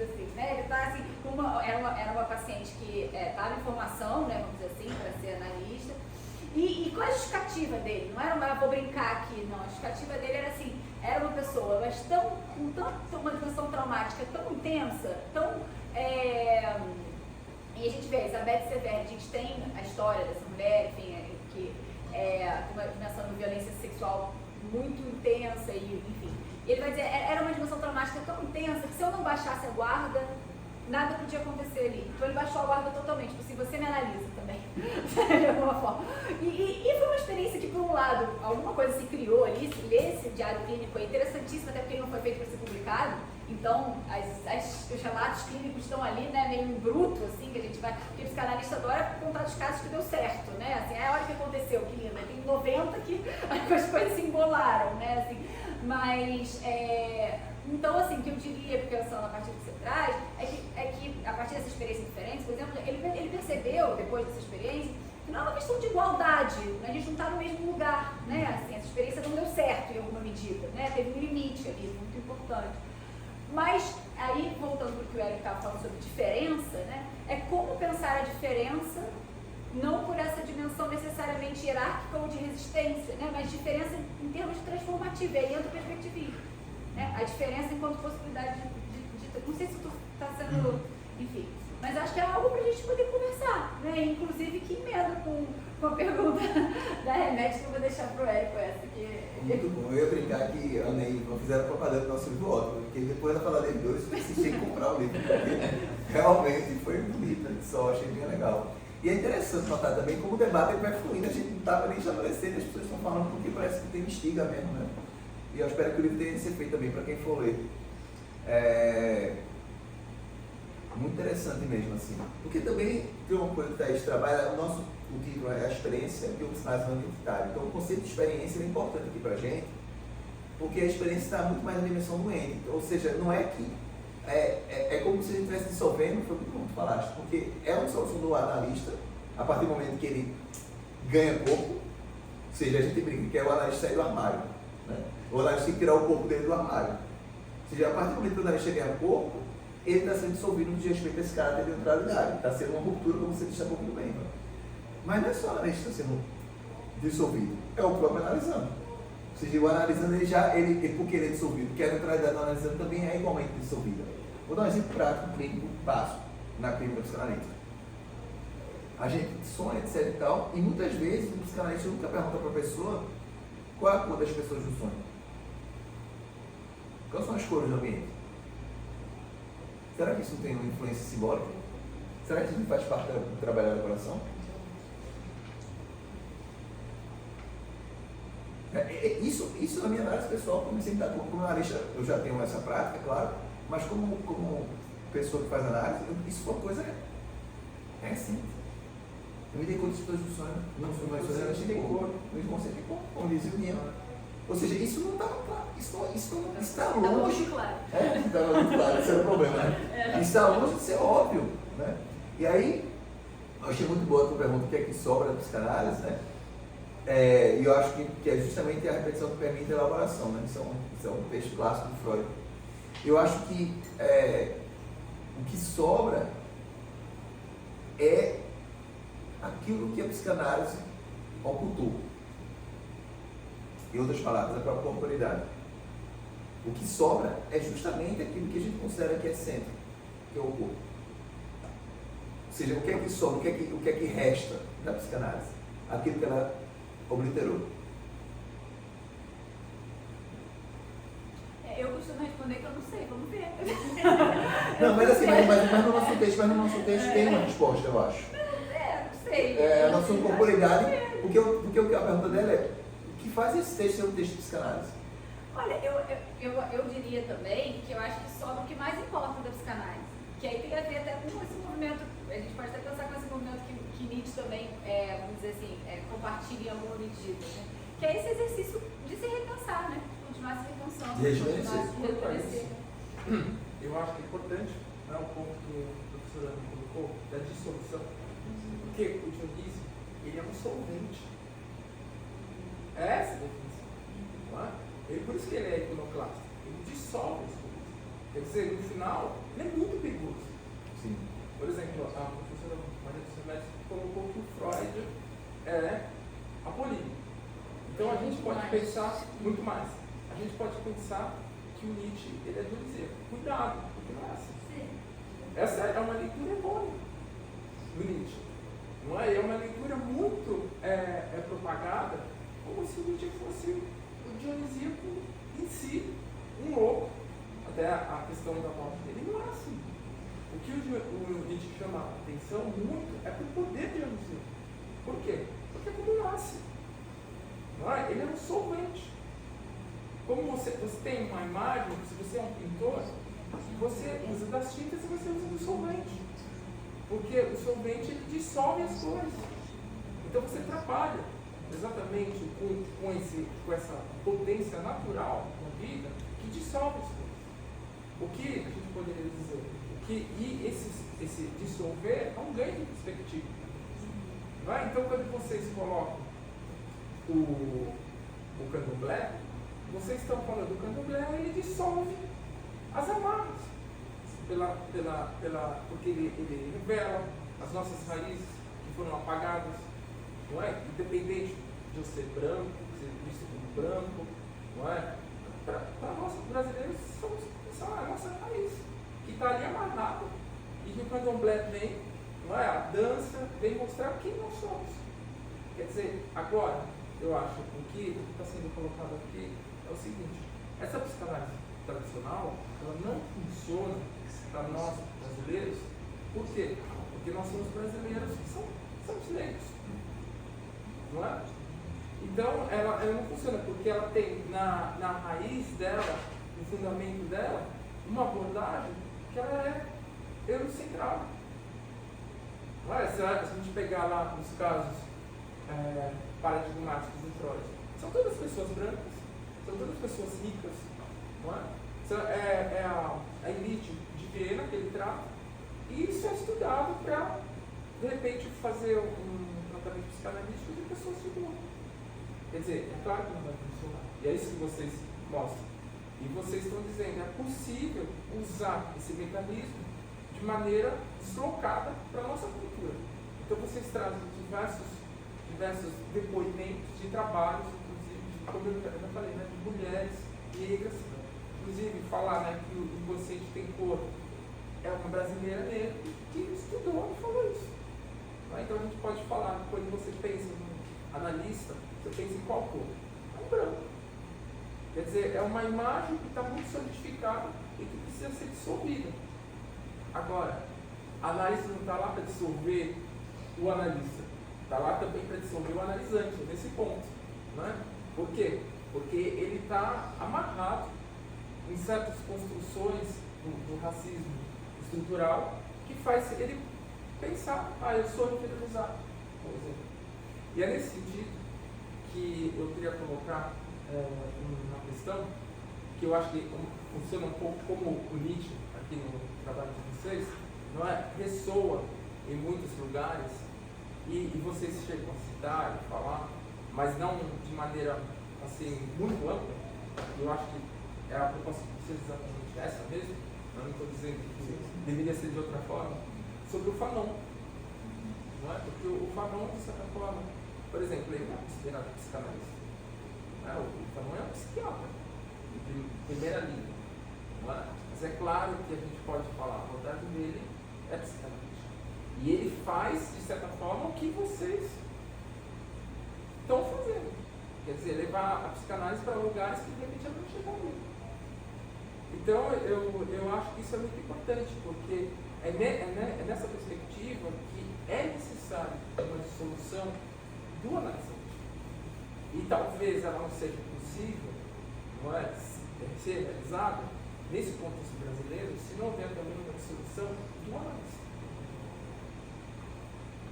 Assim, né? Ele está assim, era uma paciente que estava em formação, né, vamos dizer assim, para ser analista. E qual é a justificativa dele? Não era vou brincar aqui, não. A justificativa dele era assim, era uma pessoa, mas com uma dimensão traumática tão intensa, e a gente vê, a Elizabeth Severo, a gente tem a história dessa mulher, enfim, que tem uma dimensão de violência sexual muito intensa, enfim. E ele vai dizer, era uma dimensão traumática tão intensa que se eu não baixasse a guarda, nada podia acontecer ali. Então ele baixou a guarda totalmente, tipo assim, você me analisa também, de alguma forma. E foi uma experiência que, por um lado, alguma coisa se criou ali, ler esse diário clínico é interessantíssimo, até porque ele não foi feito para ser publicado. Então, os relatos clínicos estão ali, né, meio bruto, assim, que a gente vai... Porque o psicanalista adora contar os casos que deu certo, né? Assim, a hora que aconteceu, que linda. Tem 90 que as coisas se embolaram, né? Assim, mas, então, assim, o que eu diria, pensando a partir do que você traz, é que a partir dessa experiência diferente, por exemplo, ele percebeu, depois dessa experiência, que não é uma questão de igualdade, né? A gente não está no mesmo lugar, né? Assim, essa experiência não deu certo em alguma medida, né? Teve um limite ali, muito importante. Mas, aí, voltando para o que o Érico estava falando sobre diferença, né? É como pensar a diferença, não por essa dimensão necessariamente hierárquica ou de resistência, né? Mas diferença em termos de transformativa, aí entra o perspectivismo, né? A diferença enquanto possibilidade de não sei se está sendo, enfim, mas acho que é algo para a gente poder conversar, né? Inclusive que emenda com a pergunta da Remédio, que eu vou deixar para o Érico essa. Muito bom, eu ia brincar que a Ney não fizeram propaganda do nosso livro ótimo, porque depois da falar dele dois, vocês tinham que comprar o livro, porque realmente foi bonito, só achei bem legal. E é interessante notar também como o debate vai fluindo, a gente não estava nem estabelecendo, as pessoas estão falando porque parece que tem instiga mesmo, né? E eu espero que o livro tenha esse efeito também para quem for ler. Muito interessante mesmo, assim. Porque também tem uma coisa que a gente trabalha, o título é a experiência de um psicanálise identitário. Então o conceito de experiência é importante aqui para a gente, porque a experiência está muito mais na dimensão do ente. Ou seja, não é que é como se a gente estivesse dissolvendo, foi muito bom que falaste, porque é uma dissolução do analista, a partir do momento que ele ganha corpo, ou seja, a gente brinca que é o analista sair do armário, né? O analista tem que tirar o corpo dele do armário. Ou seja, a partir do momento que o analista ganha corpo, ele está sendo dissolvido no desrespeito a esse caráter de neutralidade, está sendo uma ruptura, como você disse há pouco bem. Né? Mas não é só o analista que está sendo dissolvido, é o próprio analisando. Ou seja, o analisando, porque ele é dissolvido, porque a neutralidade do analisando também é igualmente dissolvida. Vou dar um exemplo prático, clínico, básico, na clínica psicanalítica. A gente sonha, etc e tal, e muitas vezes o psicanalista nunca pergunta para a pessoa qual é a cor das pessoas do sonho. Quais são as cores do ambiente? Será que isso tem uma influência simbólica? Será que isso não faz parte do trabalho da elaboração? Isso na minha análise pessoal, como sempre como analista, eu já tenho essa prática, claro, mas como pessoa que faz análise, isso foi uma coisa recente. Eu me dei conta de todas as discussões, não sou mais socialista, tem cor, no inconsciente tem cor, como dizia o Nino. Ou seja, isso não estava claro, isso não está longe. Muito claro. Estava muito claro, esse era o problema, né? Isso está longe de ser óbvio, né? E aí, eu achei muito boa a tua pergunta, o que é que sobra da psicanálise, né? E eu acho que é justamente a repetição que permite a elaboração, né? Isso é um texto clássico do Freud. Eu acho que o que sobra é aquilo que a psicanálise ocultou. Em outras palavras, a própria corporeidade. O que sobra é justamente aquilo que a gente considera que é centro, que é o corpo. Ou seja, o que é que sobra, o que é que resta da psicanálise? Aquilo que ela obliterou. Eu costumo responder que eu não sei, vamos ver. Não, mas assim, mas no nosso texto tem uma resposta, eu acho. Não sei. A nossa corporeidade, porque a pergunta dela é, o que faz esse texto ser um texto de psicanálise? Olha, eu diria também que eu acho que sobra o que mais importa da psicanálise. Que aí tem a ver até com esse movimento, a gente pode até pensar com esse movimento que Nietzsche também, vamos dizer assim, compartilha em alguma medida, né? Que é esse exercício de se repensar, né? Continuar se repensando, De rejuvenescer. continuar se rejuvenescer. Eu acho que é importante, né, o ponto que o professor Ana colocou, da dissolução. Porque o Dionísio, ele é um solvente. É essa a definição. Não é? Por isso que ele é iconoclasta. Ele dissolve as coisas. Quer dizer, no final, ele é muito perigoso. Sim. Por exemplo, a professora Maria dos Remédios colocou que o Freud é apolíneo. Então a gente pode pensar muito mais. A gente pode pensar que o Nietzsche ele é dionisíaco. Cuidado, porque não é assim. Essa é uma leitura errônea do Nietzsche. Não é? É uma leitura muito propagada como se o Nietzsche fosse o dionisíaco em si, um louco. Até a questão da morte dele não é assim. O que o Nietzsche chama a atenção muito é para o poder dionisíaco. Por quê? Porque é como nasce. Não é? Ele é um solvente. Como você tem uma imagem, se você é um pintor, você usa das tintas e você usa do solvente. Porque o solvente ele dissolve as cores. Então você trabalha exatamente com essa potência natural da vida que dissolve as coisas. O que a gente poderia dizer? Esse dissolver é um ganho de perspectiva. Não é? Então quando vocês colocam o candomblé, vocês estão falando do candomblé, ele dissolve as amarras. Porque ele revela as nossas raízes que foram apagadas, não é? Independente de eu ser branco, ser visto como branco, não é? Para nós brasileiros, essa é a nossa raiz, que está ali amarrada, e que o candomblé vem, não é? A dança vem mostrar quem nós somos. Quer dizer, agora, eu acho que o que está sendo colocado aqui é o seguinte: essa psicanálise tradicional, ela não funciona para nós brasileiros. Por quê? Porque nós somos brasileiros que somos negros. Não é? Então, ela não funciona porque ela tem na raiz dela, no fundamento dela, uma abordagem que ela é eurocentrada. Não é? Se a gente pegar lá nos casos paradigmáticos de Freud, são todas pessoas brancas, são todas pessoas ricas, não é? É a elite de Viena que ele trata, e isso é estudado para, de repente, fazer um tratamento psicanalítico de pessoas de rua. Quer dizer, é claro que não vai funcionar, e é isso que vocês mostram. E vocês estão dizendo, é possível usar esse mecanismo de maneira deslocada para a nossa cultura. Então vocês trazem diversos depoimentos de trabalhos, inclusive, como eu já falei, né, de mulheres negras, inclusive falar, né, que o inconsciente tem cor, é uma brasileira negra que estudou e falou isso. Então a gente pode falar, quando você pensa no analista, você pensa em qual cor? É um branco. Quer dizer, é uma imagem que está muito solidificada e que precisa ser dissolvida. Agora, a análise não está lá para dissolver o analista, está lá também para dissolver o analisante, nesse ponto. Não é? Por quê? Porque ele está amarrado em certas construções do racismo estrutural que faz ele pensar, eu sou inferiorizado, por exemplo. E é nesse sentido que eu queria colocar uma questão que eu acho que funciona um pouco como o Nietzsche aqui no trabalho de vocês, não é? Ressoa em muitos lugares e vocês chegam a citar e falar, mas não de maneira assim muito ampla. Eu acho que a proposta de vocês é exatamente essa mesmo. Eu não estou dizendo que deveria ser de outra forma, sobre o Fanon. Não é? Porque o Fanon, de certa forma, por exemplo, ele não é considerado psicanalista. Não é? O Fanon é um psiquiatra, de primeira linha. Não é? Mas é claro que a gente pode falar, a vontade dele é psicanalista. E ele faz, de certa forma, o que vocês estão fazendo. Quer dizer, levar a psicanálise para lugares que de repente não chegam. Então, eu acho que isso é muito importante, porque é nessa perspectiva que é necessário uma dissolução do analisante. E talvez ela não seja possível, não é, ser realizada nesse contexto brasileiro, se não houver também uma dissolução do analista.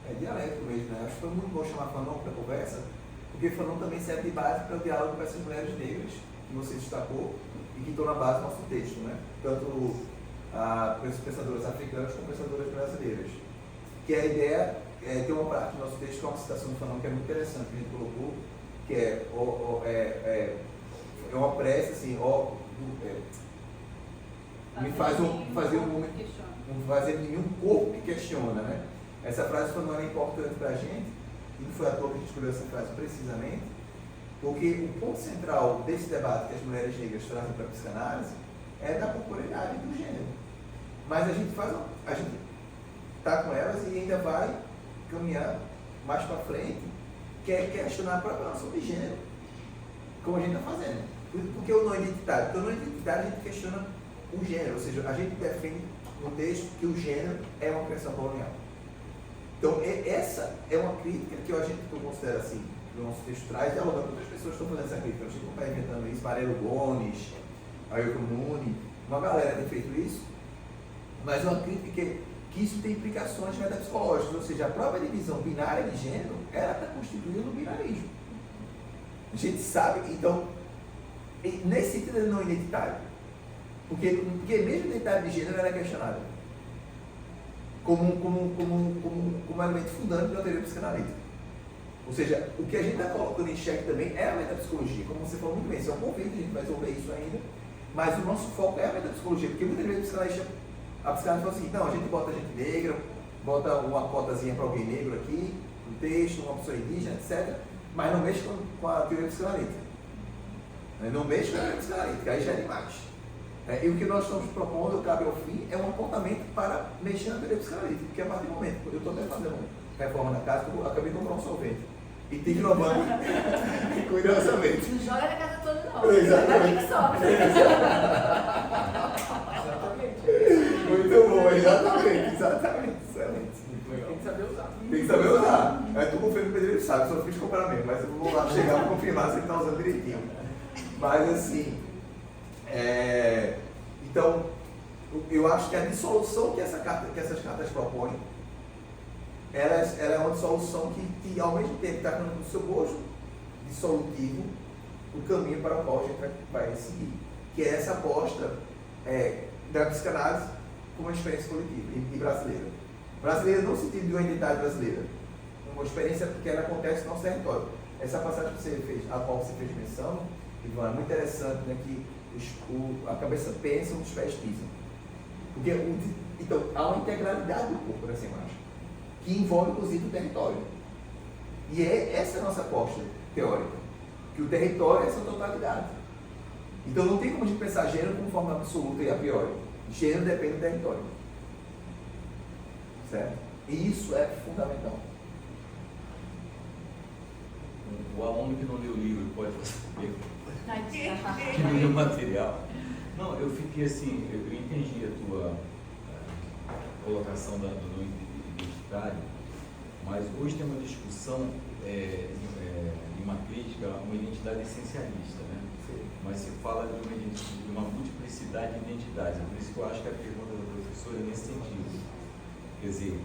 É dialético mesmo, né? Acho que foi muito bom chamar Fanon para a conversa, porque Fanon também serve de base para o diálogo com essas mulheres negras, que você destacou, e que estão na base do nosso texto, né? Tanto pensadoras africanas como pensadoras brasileiras. Que a ideia tem uma parte do nosso texto que é uma citação do Fanon que é muito interessante, que a gente colocou, que é uma prece assim, me fazer nenhum corpo que questiona, né? Essa frase foi uma importante para a gente, e não foi à toa que a gente escolheu essa frase precisamente, porque o ponto central desse debate que as mulheres negras trazem para a psicanálise é da corporeidade do gênero. Mas a gente está com elas e ainda vai caminhar mais para frente, que é questionar a própria noção de gênero, como a gente está fazendo. Porque o não identitário? Porque o não identitário a gente questiona o gênero, ou seja, a gente defende no texto que o gênero é uma criação colonial. Então, essa é uma crítica que eu considero assim, que o nosso texto traz, dialogando com outras pessoas que estão fazendo essa crítica. Eu sei que está inventando isso, Marelo Gomes, Ailton Muni, uma galera tem feito isso, mas é uma crítica que isso tem implicações metapsicológicas, ou seja, a própria divisão binária de gênero, ela está constituída no binarismo. A gente sabe, então, nesse sentido ele não é identitário, porque mesmo a identidade de gênero ela é questionada como elemento fundante da teoria psicanalítica. Ou seja, o que a gente está colocando em xeque também é a metapsicologia, como você falou muito bem, isso é um convite, a gente vai resolver isso ainda, mas o nosso foco é a metapsicologia, porque muitas vezes a psicanálise fala assim, não, a gente bota gente negra, bota uma cotazinha para alguém negro aqui, no texto, uma pessoa indígena, etc., mas não mexe com a teoria psicanalítica. Não mexe com a teoria psicanalítica, aí já é demais. E o que nós estamos propondo, cabe ao fim, é um apontamento para mexer na teoria psicanalítica, porque a partir do momento, eu estou até fazendo reforma na casa, eu acabei de comprar um sorvete. E tem que inovar cuidadosamente. Não joga na casa toda não. Exatamente. Aqui que sobra. Exatamente. Muito bom, exatamente. Excelente. Tem que saber usar. Tem que saber usar. Eu estou confiando no pedreiro, sabe, só fiz comprar mesmo, mas eu vou lá chegar para confirmar se ele está usando direitinho. Mas assim, então, eu acho que a dissolução que essas cartas propõem, ela é uma dissolução que ao mesmo tempo está no seu gosto dissolutivo o caminho para o qual a gente vai seguir, que é essa aposta da psicanálise como uma experiência coletiva e brasileira. Brasileira não no sentido de uma identidade brasileira, uma experiência que ela acontece no nosso território. Essa passagem que você fez, a qual você fez menção, Ivan, é muito interessante, né, que a cabeça pensa, os pés pisam. Porque então, há uma integralidade do corpo nessa imagem, que envolve inclusive o território. E essa é a nossa aposta teórica, que o território é essa totalidade. Então não tem como a gente pensar gênero como forma absoluta e a priori. Gênero depende do território. Certo? E isso é fundamental. O aluno que não leu o livro pode fazer comigo. Que não leu o material. Não, eu fiquei assim, eu entendi a tua colocação do identitário, mas hoje tem uma discussão e uma crítica a uma identidade essencialista, né? Mas se fala de uma multiplicidade de identidades. É por isso que eu acho que a pergunta da professora é nesse sentido. Quer dizer,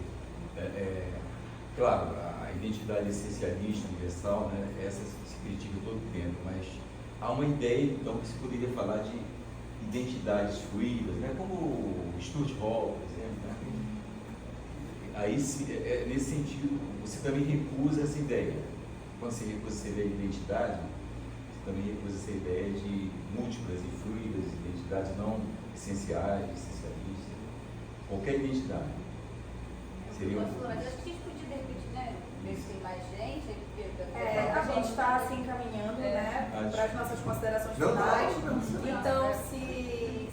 claro, a identidade essencialista, universal, né, essa se critica todo o tempo, mas há uma ideia, então, que se poderia falar de identidades fluídas, né, como o Stuart Hall, por exemplo. Né? Aí, nesse sentido, você também recusa essa ideia. Quando você recusa essa ideia de identidade, você também recusa essa ideia de múltiplas e fluídas, identidades não essenciais, essencialistas, qualquer identidade. Seria Mas acho que a gente podia, de repente, né, ver se tem mais gente. A gente está se encaminhando, né, para as nossas considerações finais. Então, se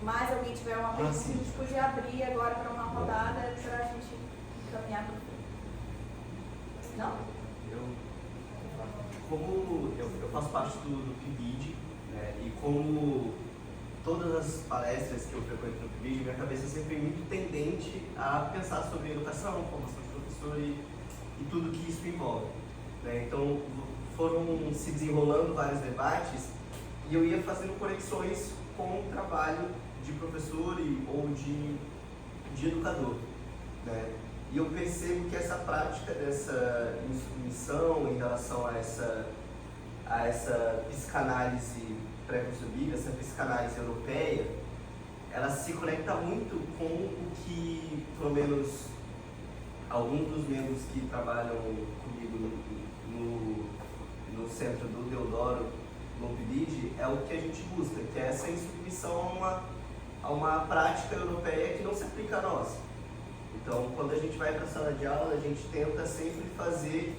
mais alguém tiver uma pergunta, a gente podia abrir agora para uma rodada para a gente caminhar para o fim. Não? Como eu faço parte do PIBID, né, e como todas as palestras que eu frequento no PIBID, minha cabeça é sempre muito tendente a pensar sobre educação, formação de professor e tudo que isso envolve. Né? Então, foram se desenrolando vários debates e eu ia fazendo conexões com o trabalho de professor ou de educador. Né? E eu percebo que essa prática dessa missão em relação a essa psicanálise pré-concebida, essa psicanálise europeia, ela se conecta muito com o que, pelo menos, alguns dos membros que trabalham comigo no centro do Deodoro, no PIBID, é o que a gente busca, que é essa insubmissão a uma prática europeia que não se aplica a nós. Então, quando a gente vai para a sala de aula, a gente tenta sempre fazer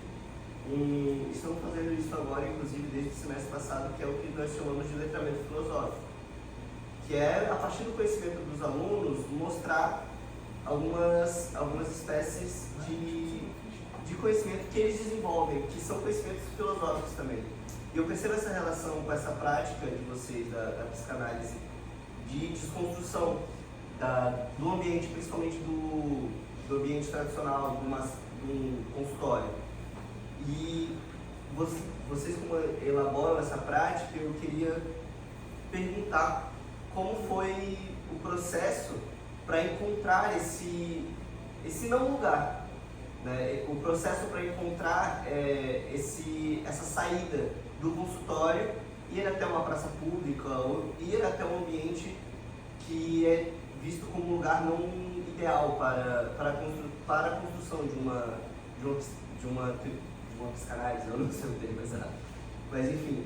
estamos fazendo isso agora, inclusive desde o semestre passado, que é o que nós chamamos de letramento filosófico, que é, a partir do conhecimento dos alunos, mostrar algumas espécies de conhecimento que eles desenvolvem, que são conhecimentos filosóficos também. E eu percebo essa relação com essa prática de vocês, da psicanálise, de desconstrução do ambiente, principalmente do ambiente tradicional, de um consultório. E vocês, como elaboram essa prática, eu queria perguntar como foi o processo para encontrar esse não lugar, né? O processo para encontrar essa saída do consultório, ir até uma praça pública, ou ir até um ambiente que é visto como um lugar não ideal para a construção de uma psicanálise, eu não sei o termo exato. Mas enfim,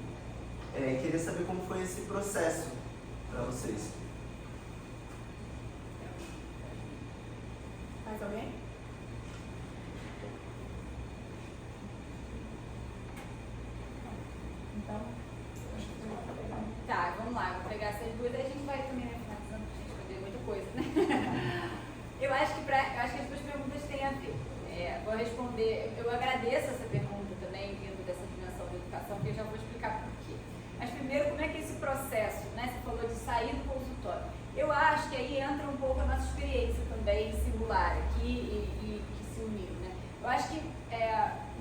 queria saber como foi esse processo para vocês. Mais alguém? Então, Tá, vamos lá, vou pegar essas duas, aí a gente vai também finalizando, a gente vai ver muita coisa, né? Eu acho que as duas perguntas têm a ver. Vou responder, eu agradeço essa pergunta também, vindo dessa dimensão da educação, porque eu já vou explicar por quê. Mas primeiro, como é que é esse processo, né? Você falou de sair do consultório. Eu acho que aí entra um pouco a nossa experiência também singular aqui e que se uniu, né? Eu acho que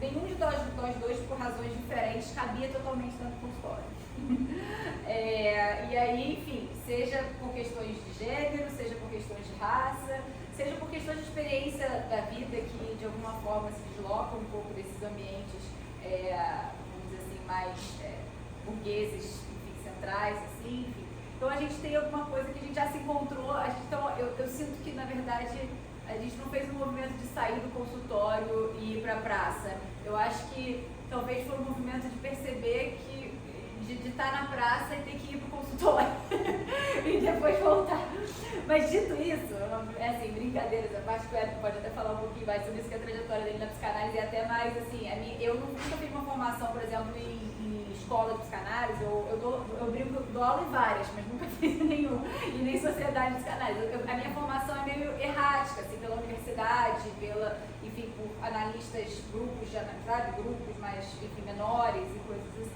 nenhum de nós dois, por razões diferentes, cabia totalmente dentro do consultório. E aí, enfim, seja por questões de gênero, seja por questões de raça, seja por questões de experiência da vida que de alguma forma se deslocam um pouco desses ambientes, vamos dizer assim, mais burgueses, enfim, centrais, assim, enfim. Então a gente tem alguma coisa que a gente já se encontrou, então eu sinto que na verdade a gente não fez um movimento de sair do consultório e ir para a praça. Eu acho que talvez foi um movimento de perceber que de estar na praça e ter que ir para o consultório e depois voltar. Mas dito isso, assim, brincadeiras, a parte que o Érico pode até falar um pouquinho mais sobre isso, que a trajetória dele na psicanálise é até mais, assim, eu nunca fiz uma formação, por exemplo, em escola de psicanálise, eu brinco, eu dou aula em várias, mas nunca fiz nenhum, e nem sociedade de psicanálise. A minha formação é meio errática, assim, pela universidade, enfim, por analistas, grupos de análise, grupos mais, enfim, menores e coisas assim.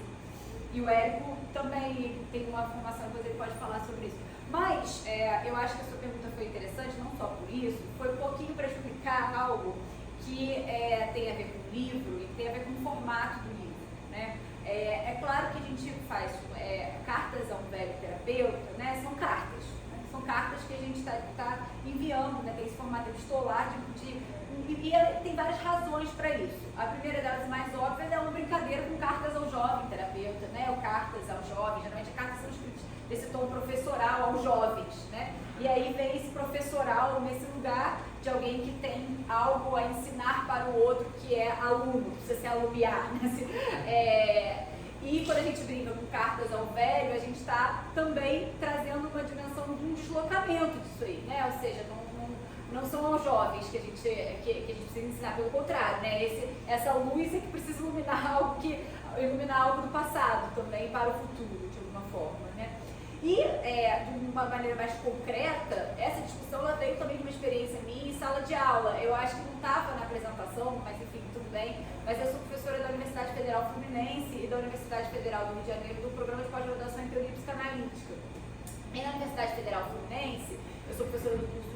E o Érico também tem uma formação, depois ele pode falar sobre isso. Mas eu acho que a sua pergunta foi interessante, não só por isso, foi um pouquinho para explicar algo que tem a ver com o livro e tem a ver com o formato do livro, né? É claro que a gente faz cartas a um velho terapeuta, né? São cartas. São cartas que a gente está enviando, né? Tem esse formato epistolar e tem várias razões para isso. A primeira delas, mais óbvia, é uma brincadeira com cartas ao jovem terapeuta, né? Ou cartas aos jovens. Geralmente as cartas são escritas desse tom professoral aos jovens, né? E aí vem esse professoral nesse lugar de alguém que tem algo a ensinar para o outro, que é aluno, precisa se alumiar, né? E quando a gente brinca com cartas ao velho, a gente está também trazendo uma dimensão de um deslocamento disso aí, né? Ou seja, não são aos jovens que a gente precisa ensinar, pelo contrário, né? Essa luz é que precisa iluminar algo do passado também para o futuro, de alguma forma, né? E, de uma maneira mais concreta, essa discussão ela veio também de uma experiência minha em sala de aula. Eu acho que não estava na apresentação, mas enfim, tudo bem. Mas eu sou professora da Universidade Federal Fluminense e da Universidade Federal do Rio de Janeiro do programa de pós-graduação em teoria psicanalítica. E na Universidade Federal Fluminense, eu sou professora do curso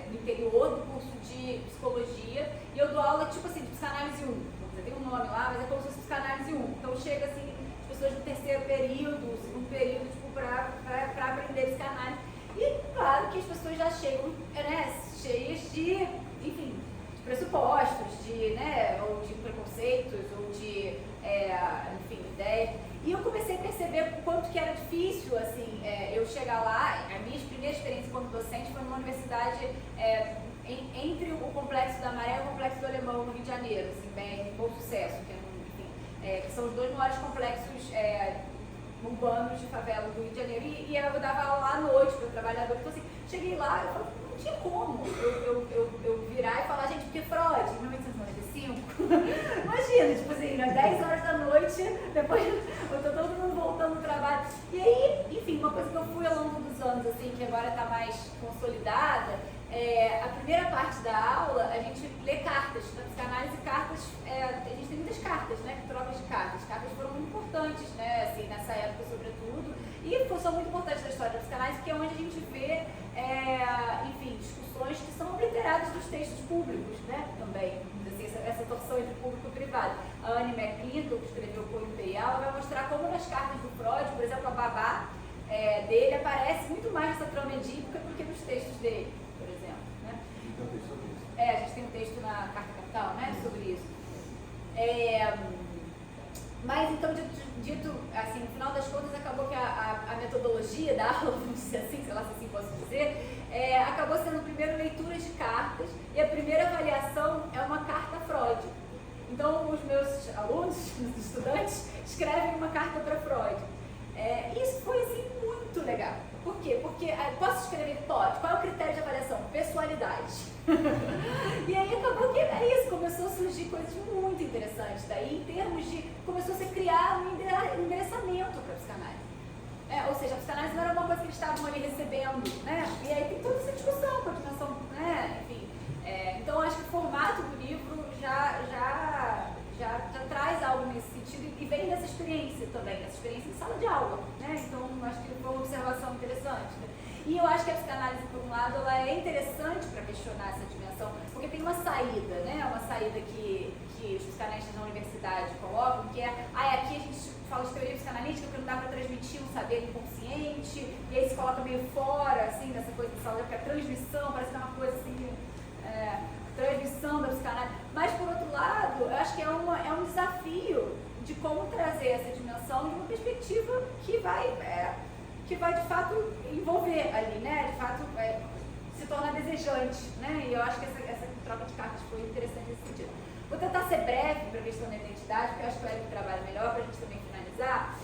no interior do curso de psicologia e eu dou aula tipo assim, de psicanálise 1. Tem um nome lá, mas é como se fosse psicanálise 1. Então chega assim, as pessoas do terceiro período, segundo período, tipo, para aprender psicanálise. E claro que as pessoas já chegam, né, cheias de, enfim, de pressupostos, ou de preconceitos, ou de, enfim, ideias. E eu comecei a perceber o quanto que era difícil, assim, eu chegar lá. A minha primeira experiência como docente foi numa universidade entre o Complexo da Maré e o Complexo do Alemão, no Rio de Janeiro, assim, bem, bom sucesso, que são os dois maiores complexos urbanos de favela do Rio de Janeiro. E eu dava aula lá à noite para trabalhador. Então, assim, cheguei lá, eu falei, não tinha como eu virar e falar, gente, porque Freud, em 1995, imagina, tipo assim, às 10 horas da noite, depois eu tô todo mundo voltando do trabalho. E aí, enfim, uma coisa que eu fui ao longo dos anos, assim, que agora está mais consolidada, a primeira parte da aula, a gente lê cartas. Na psicanálise, cartas, a gente tem muitas cartas, né, trocas de cartas. Cartas foram muito importantes, né, assim, nessa época, sobretudo, e são muito importantes da história da psicanálise, porque é onde a gente vê, enfim, discussões que são obliteradas dos textos públicos, né, também, assim, essa torção entre público e privado. A Anne McClintock, que escreveu o Coro Imperial, vai mostrar como nas cartas do Freud, por exemplo, a babá dele aparece muito mais nessa trama edípica do que nos textos dele, por exemplo, né? A gente tem um texto na Carta Capital, né, sobre isso. Mas, então, dito assim, no final das contas, acabou que a metodologia da aula, vamos dizer assim, sei lá se assim posso dizer, acabou sendo primeiro leituras de cartas, e a primeira avaliação é uma carta a Freud. Então, os meus alunos, os estudantes, escrevem uma carta para Freud. Isso foi, assim, muito legal. Por quê? Porque, posso escrever? Pode. Qual é o critério de avaliação? Pessoalidade. E aí acabou que isso, começou a surgir coisas muito interessantes daí, em termos de, começou a se criar um endereçamento para a psicanálise. Ou seja, a psicanálise não era uma coisa que eles estavam ali recebendo, né? E aí tem toda essa discussão, continuação, né? Enfim. Então, acho que o formato do livro já traz algo nesse sentido e vem dessa experiência também, dessa experiência em sala de aula, né? Então, acho que foi uma observação interessante, né? E eu acho que a psicanálise, por um lado, ela é interessante para questionar essa dimensão, porque tem uma saída, né? Uma saída que os psicanalistas na universidade colocam, que aqui a gente fala de teoria psicanalítica porque não dá para transmitir um saber inconsciente, e aí se coloca meio fora, assim, dessa coisa de saúde, porque a transmissão parece que é uma coisa assim, transmissão da psicanálise. Mas, por outro lado, eu acho que é um desafio de como trazer essa dimensão de uma perspectiva que vai de fato envolver ali, né? De fato se tornar desejante, né? E eu acho que essa troca de cartas foi interessante nesse sentido. Vou tentar ser breve para a questão da identidade, porque eu acho que o Eric trabalha melhor para a gente também finalizar.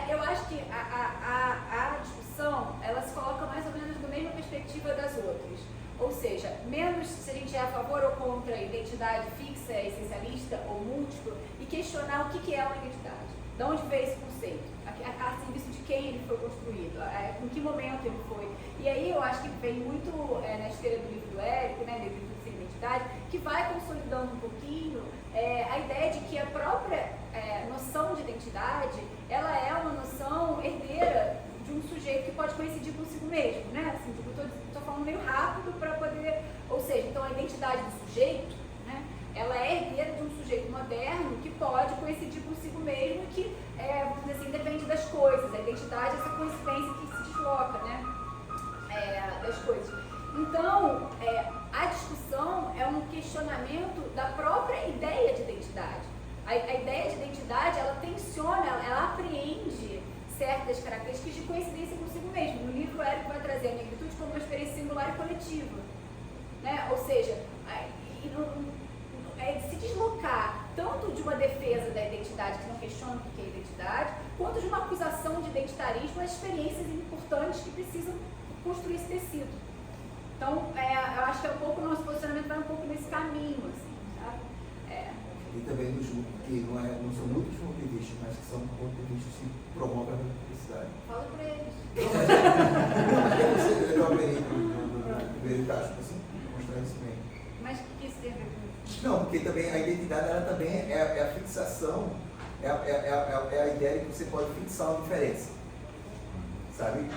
Eu acho que a discussão, ela se coloca mais ou menos na mesma perspectiva das outras. Ou seja, menos se a gente é a favor ou contra a identidade fixa, essencialista ou múltipla, e questionar o que é uma identidade. De onde veio esse conceito? A serviço de quem ele foi construído? Em que momento ele foi? E aí eu acho que vem muito na esteira do livro do Érico, né, Negritude sem Identidade, que vai consolidando um pouquinho a ideia de que a própria noção de identidade, ela é uma noção herdeira de um sujeito que pode coincidir consigo mesmo, né? Assim, tipo, tô falando meio rápido para poder, ou seja, então a identidade do sujeito, né? Ela é herdeira de um sujeito moderno que pode coincidir consigo mesmo e que, vamos dizer assim, depende das coisas. A identidade é essa coincidência que se desloca, né? Das coisas. Então, a discussão é um questionamento da própria ideia de identidade. A ideia de identidade, ela tensiona, ela apreende certas características de coincidência consigo mesmo. No livro, o Érico vai trazer a negritude como uma experiência singular e coletiva, né? Ou seja, se deslocar tanto de uma defesa da identidade, que não questiona o que é identidade, quanto de uma acusação de identitarismo, as experiências importantes que precisam construir esse tecido. Então, eu acho que o nosso posicionamento vai um pouco nesse caminho, assim, sabe? E também nos que não são muitos pontos de vista, mas que são pontos de vista que promovem a publicidade. Fala por eles. Eu abri no primeiro caso, assim, mostrar isso bem. Mas o que isso tem a ver com isso? Não, porque também a identidade, ela também é a fixação, é a ideia de que você pode fixar uma diferença. Sabe?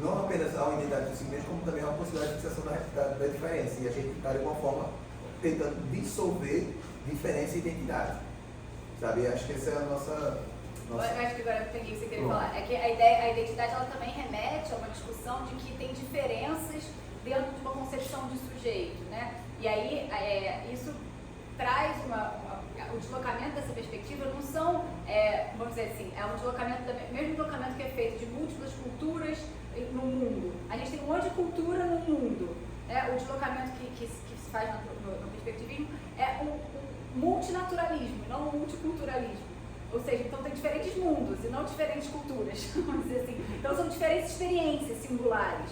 Não apenas a identidade de si mesmo, como também uma possibilidade de fixação da diferença. E a gente está, de alguma forma, tentando dissolver diferença e identidade. Sabe? Acho que essa é a nossa... Eu acho que agora eu peguei o que você queria falar. É que a identidade, ela também remete a uma discussão de que tem diferenças dentro de uma concepção de sujeito, né? E aí, isso traz o deslocamento dessa perspectiva não são, vamos dizer assim, é um deslocamento, mesmo deslocamento que é feito de múltiplas culturas no mundo. A gente tem um monte de cultura no mundo, né? O deslocamento que se faz no perspectivismo é um multinaturalismo, não um multiculturalismo. Ou seja, então tem diferentes mundos e não diferentes culturas, vamos dizer assim. Então são diferentes experiências singulares.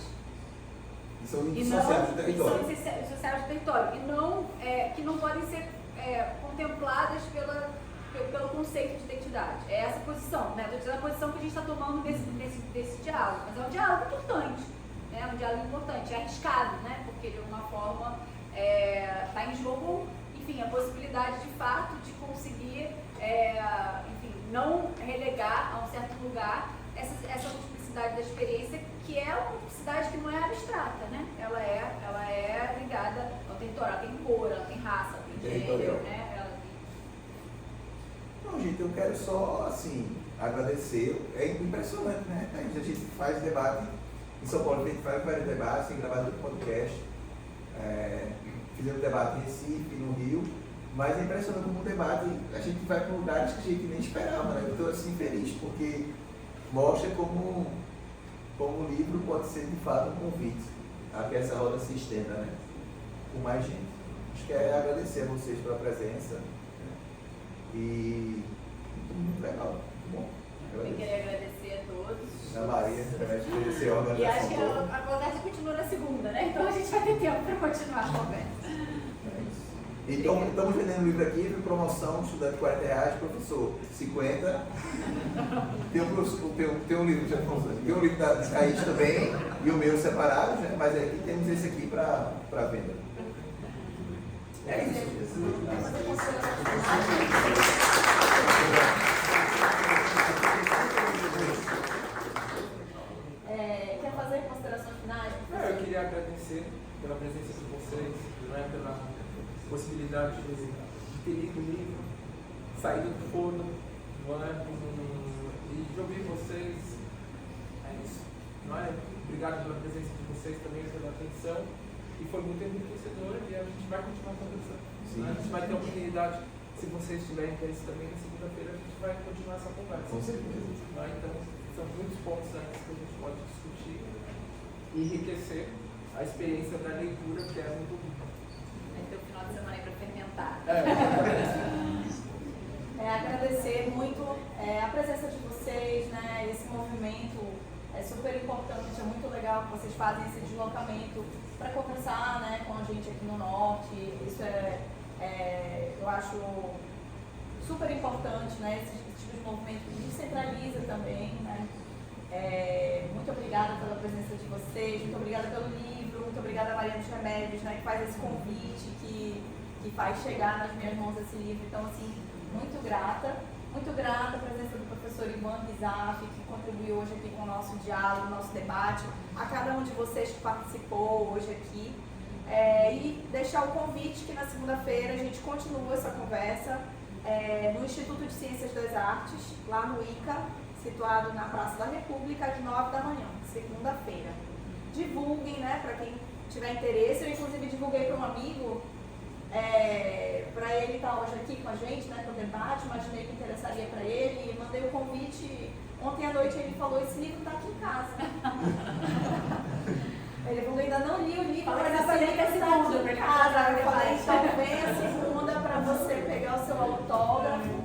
E são indissociáveis do território. São indissociáveis do território. E não, que não podem ser contempladas pelo conceito de identidade. É essa posição, né? É a posição que a gente está tomando desse diálogo. Mas é um diálogo importante, né? É um diálogo importante, é arriscado, né? Porque de alguma forma está em jogo, enfim, a possibilidade de fato de conseguir, enfim, não relegar a um certo lugar essa multiplicidade da experiência, que é uma multiplicidade que não é abstrata, né? Ela é ligada ao território, ela tem cor, ela tem raça, ela tem gênero, né? Não, gente, eu quero só, assim, agradecer. É impressionante, né? A gente faz debate em São Paulo, a gente faz vários debates, tem gravado outro podcast, fizemos debate em Recife, no Rio, mas é impressionante como o debate, a gente vai para lugares que a gente nem esperava, né? Eu estou assim feliz, porque mostra como o livro pode ser de fato um convite a que essa roda se estenda, né? Com mais gente. Acho que é agradecer a vocês pela presença, né? E muito legal, muito bom. Eu queria agradecer a todos. A Maria, agradecer a organização. E acho que a conversa continua na segunda, né? Então a gente vai ter tempo para continuar a conversa. Então, estamos vendendo um livro aqui, promoção, estudante R$40, professor 50. Tem um livro, tem um livro da Thaís também, e o meu separado, né? Mas aqui temos esse aqui para venda. É isso. Quer fazer considerações finais? Eu queria agradecer pela presença de vocês, pela possibilidade de ter lido o livro, saído do forno, e de ouvir vocês. É isso. Obrigado pela presença de vocês também, pela atenção. E foi muito enriquecedor e a gente vai continuar conversando. A gente vai ter a oportunidade, se vocês tiverem interesse também, na segunda-feira a gente vai continuar essa conversa. Com certeza. Então, são muitos pontos antes que a gente pode discutir e enriquecer a experiência da leitura, que é muito rica. Vai ter o final de semana aí para fermentar. Agradecer muito a presença de vocês, né? Esse movimento é super importante, é muito legal que vocês fazem esse deslocamento para conversar, né, com a gente aqui no Norte. Isso eu acho super importante, né? Esse tipo de movimento que descentraliza também, né? Muito obrigada pela presença de vocês, muito obrigada pelo livro, muito obrigada a Maria dos Remédios, né, que faz esse convite, que faz chegar nas minhas mãos esse livro. Então, assim, muito grata. Muito grata à presença do professor Ivan Rizaf, que contribuiu hoje aqui com o nosso diálogo, nosso debate, a cada um de vocês que participou hoje aqui. E deixar o convite que na segunda-feira a gente continua essa conversa no Instituto de Ciências das Artes, lá no ICA, situado na Praça da República, às 9 da manhã, segunda-feira. Divulguem, né, para quem tiver interesse. Eu, inclusive, divulguei para um amigo, para ele estar hoje aqui com a gente, né, para o debate. Imaginei que interessaria para ele e mandei o convite. Ontem à noite ele falou: esse livro está aqui em casa. Ele falou: ainda não li o livro, mas esse livro está aqui em casa. Eu falei: então vem a segunda para você pegar o seu autógrafo,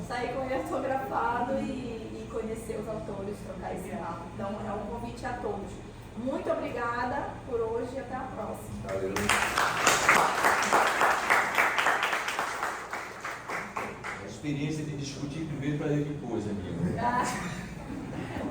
sair com ele autografado e conhecer os autores, trocar esse papo. Então é um convite a todos. Muito obrigada por hoje e até a próxima. Valeu. A experiência de discutir primeiro para ler depois, amigo.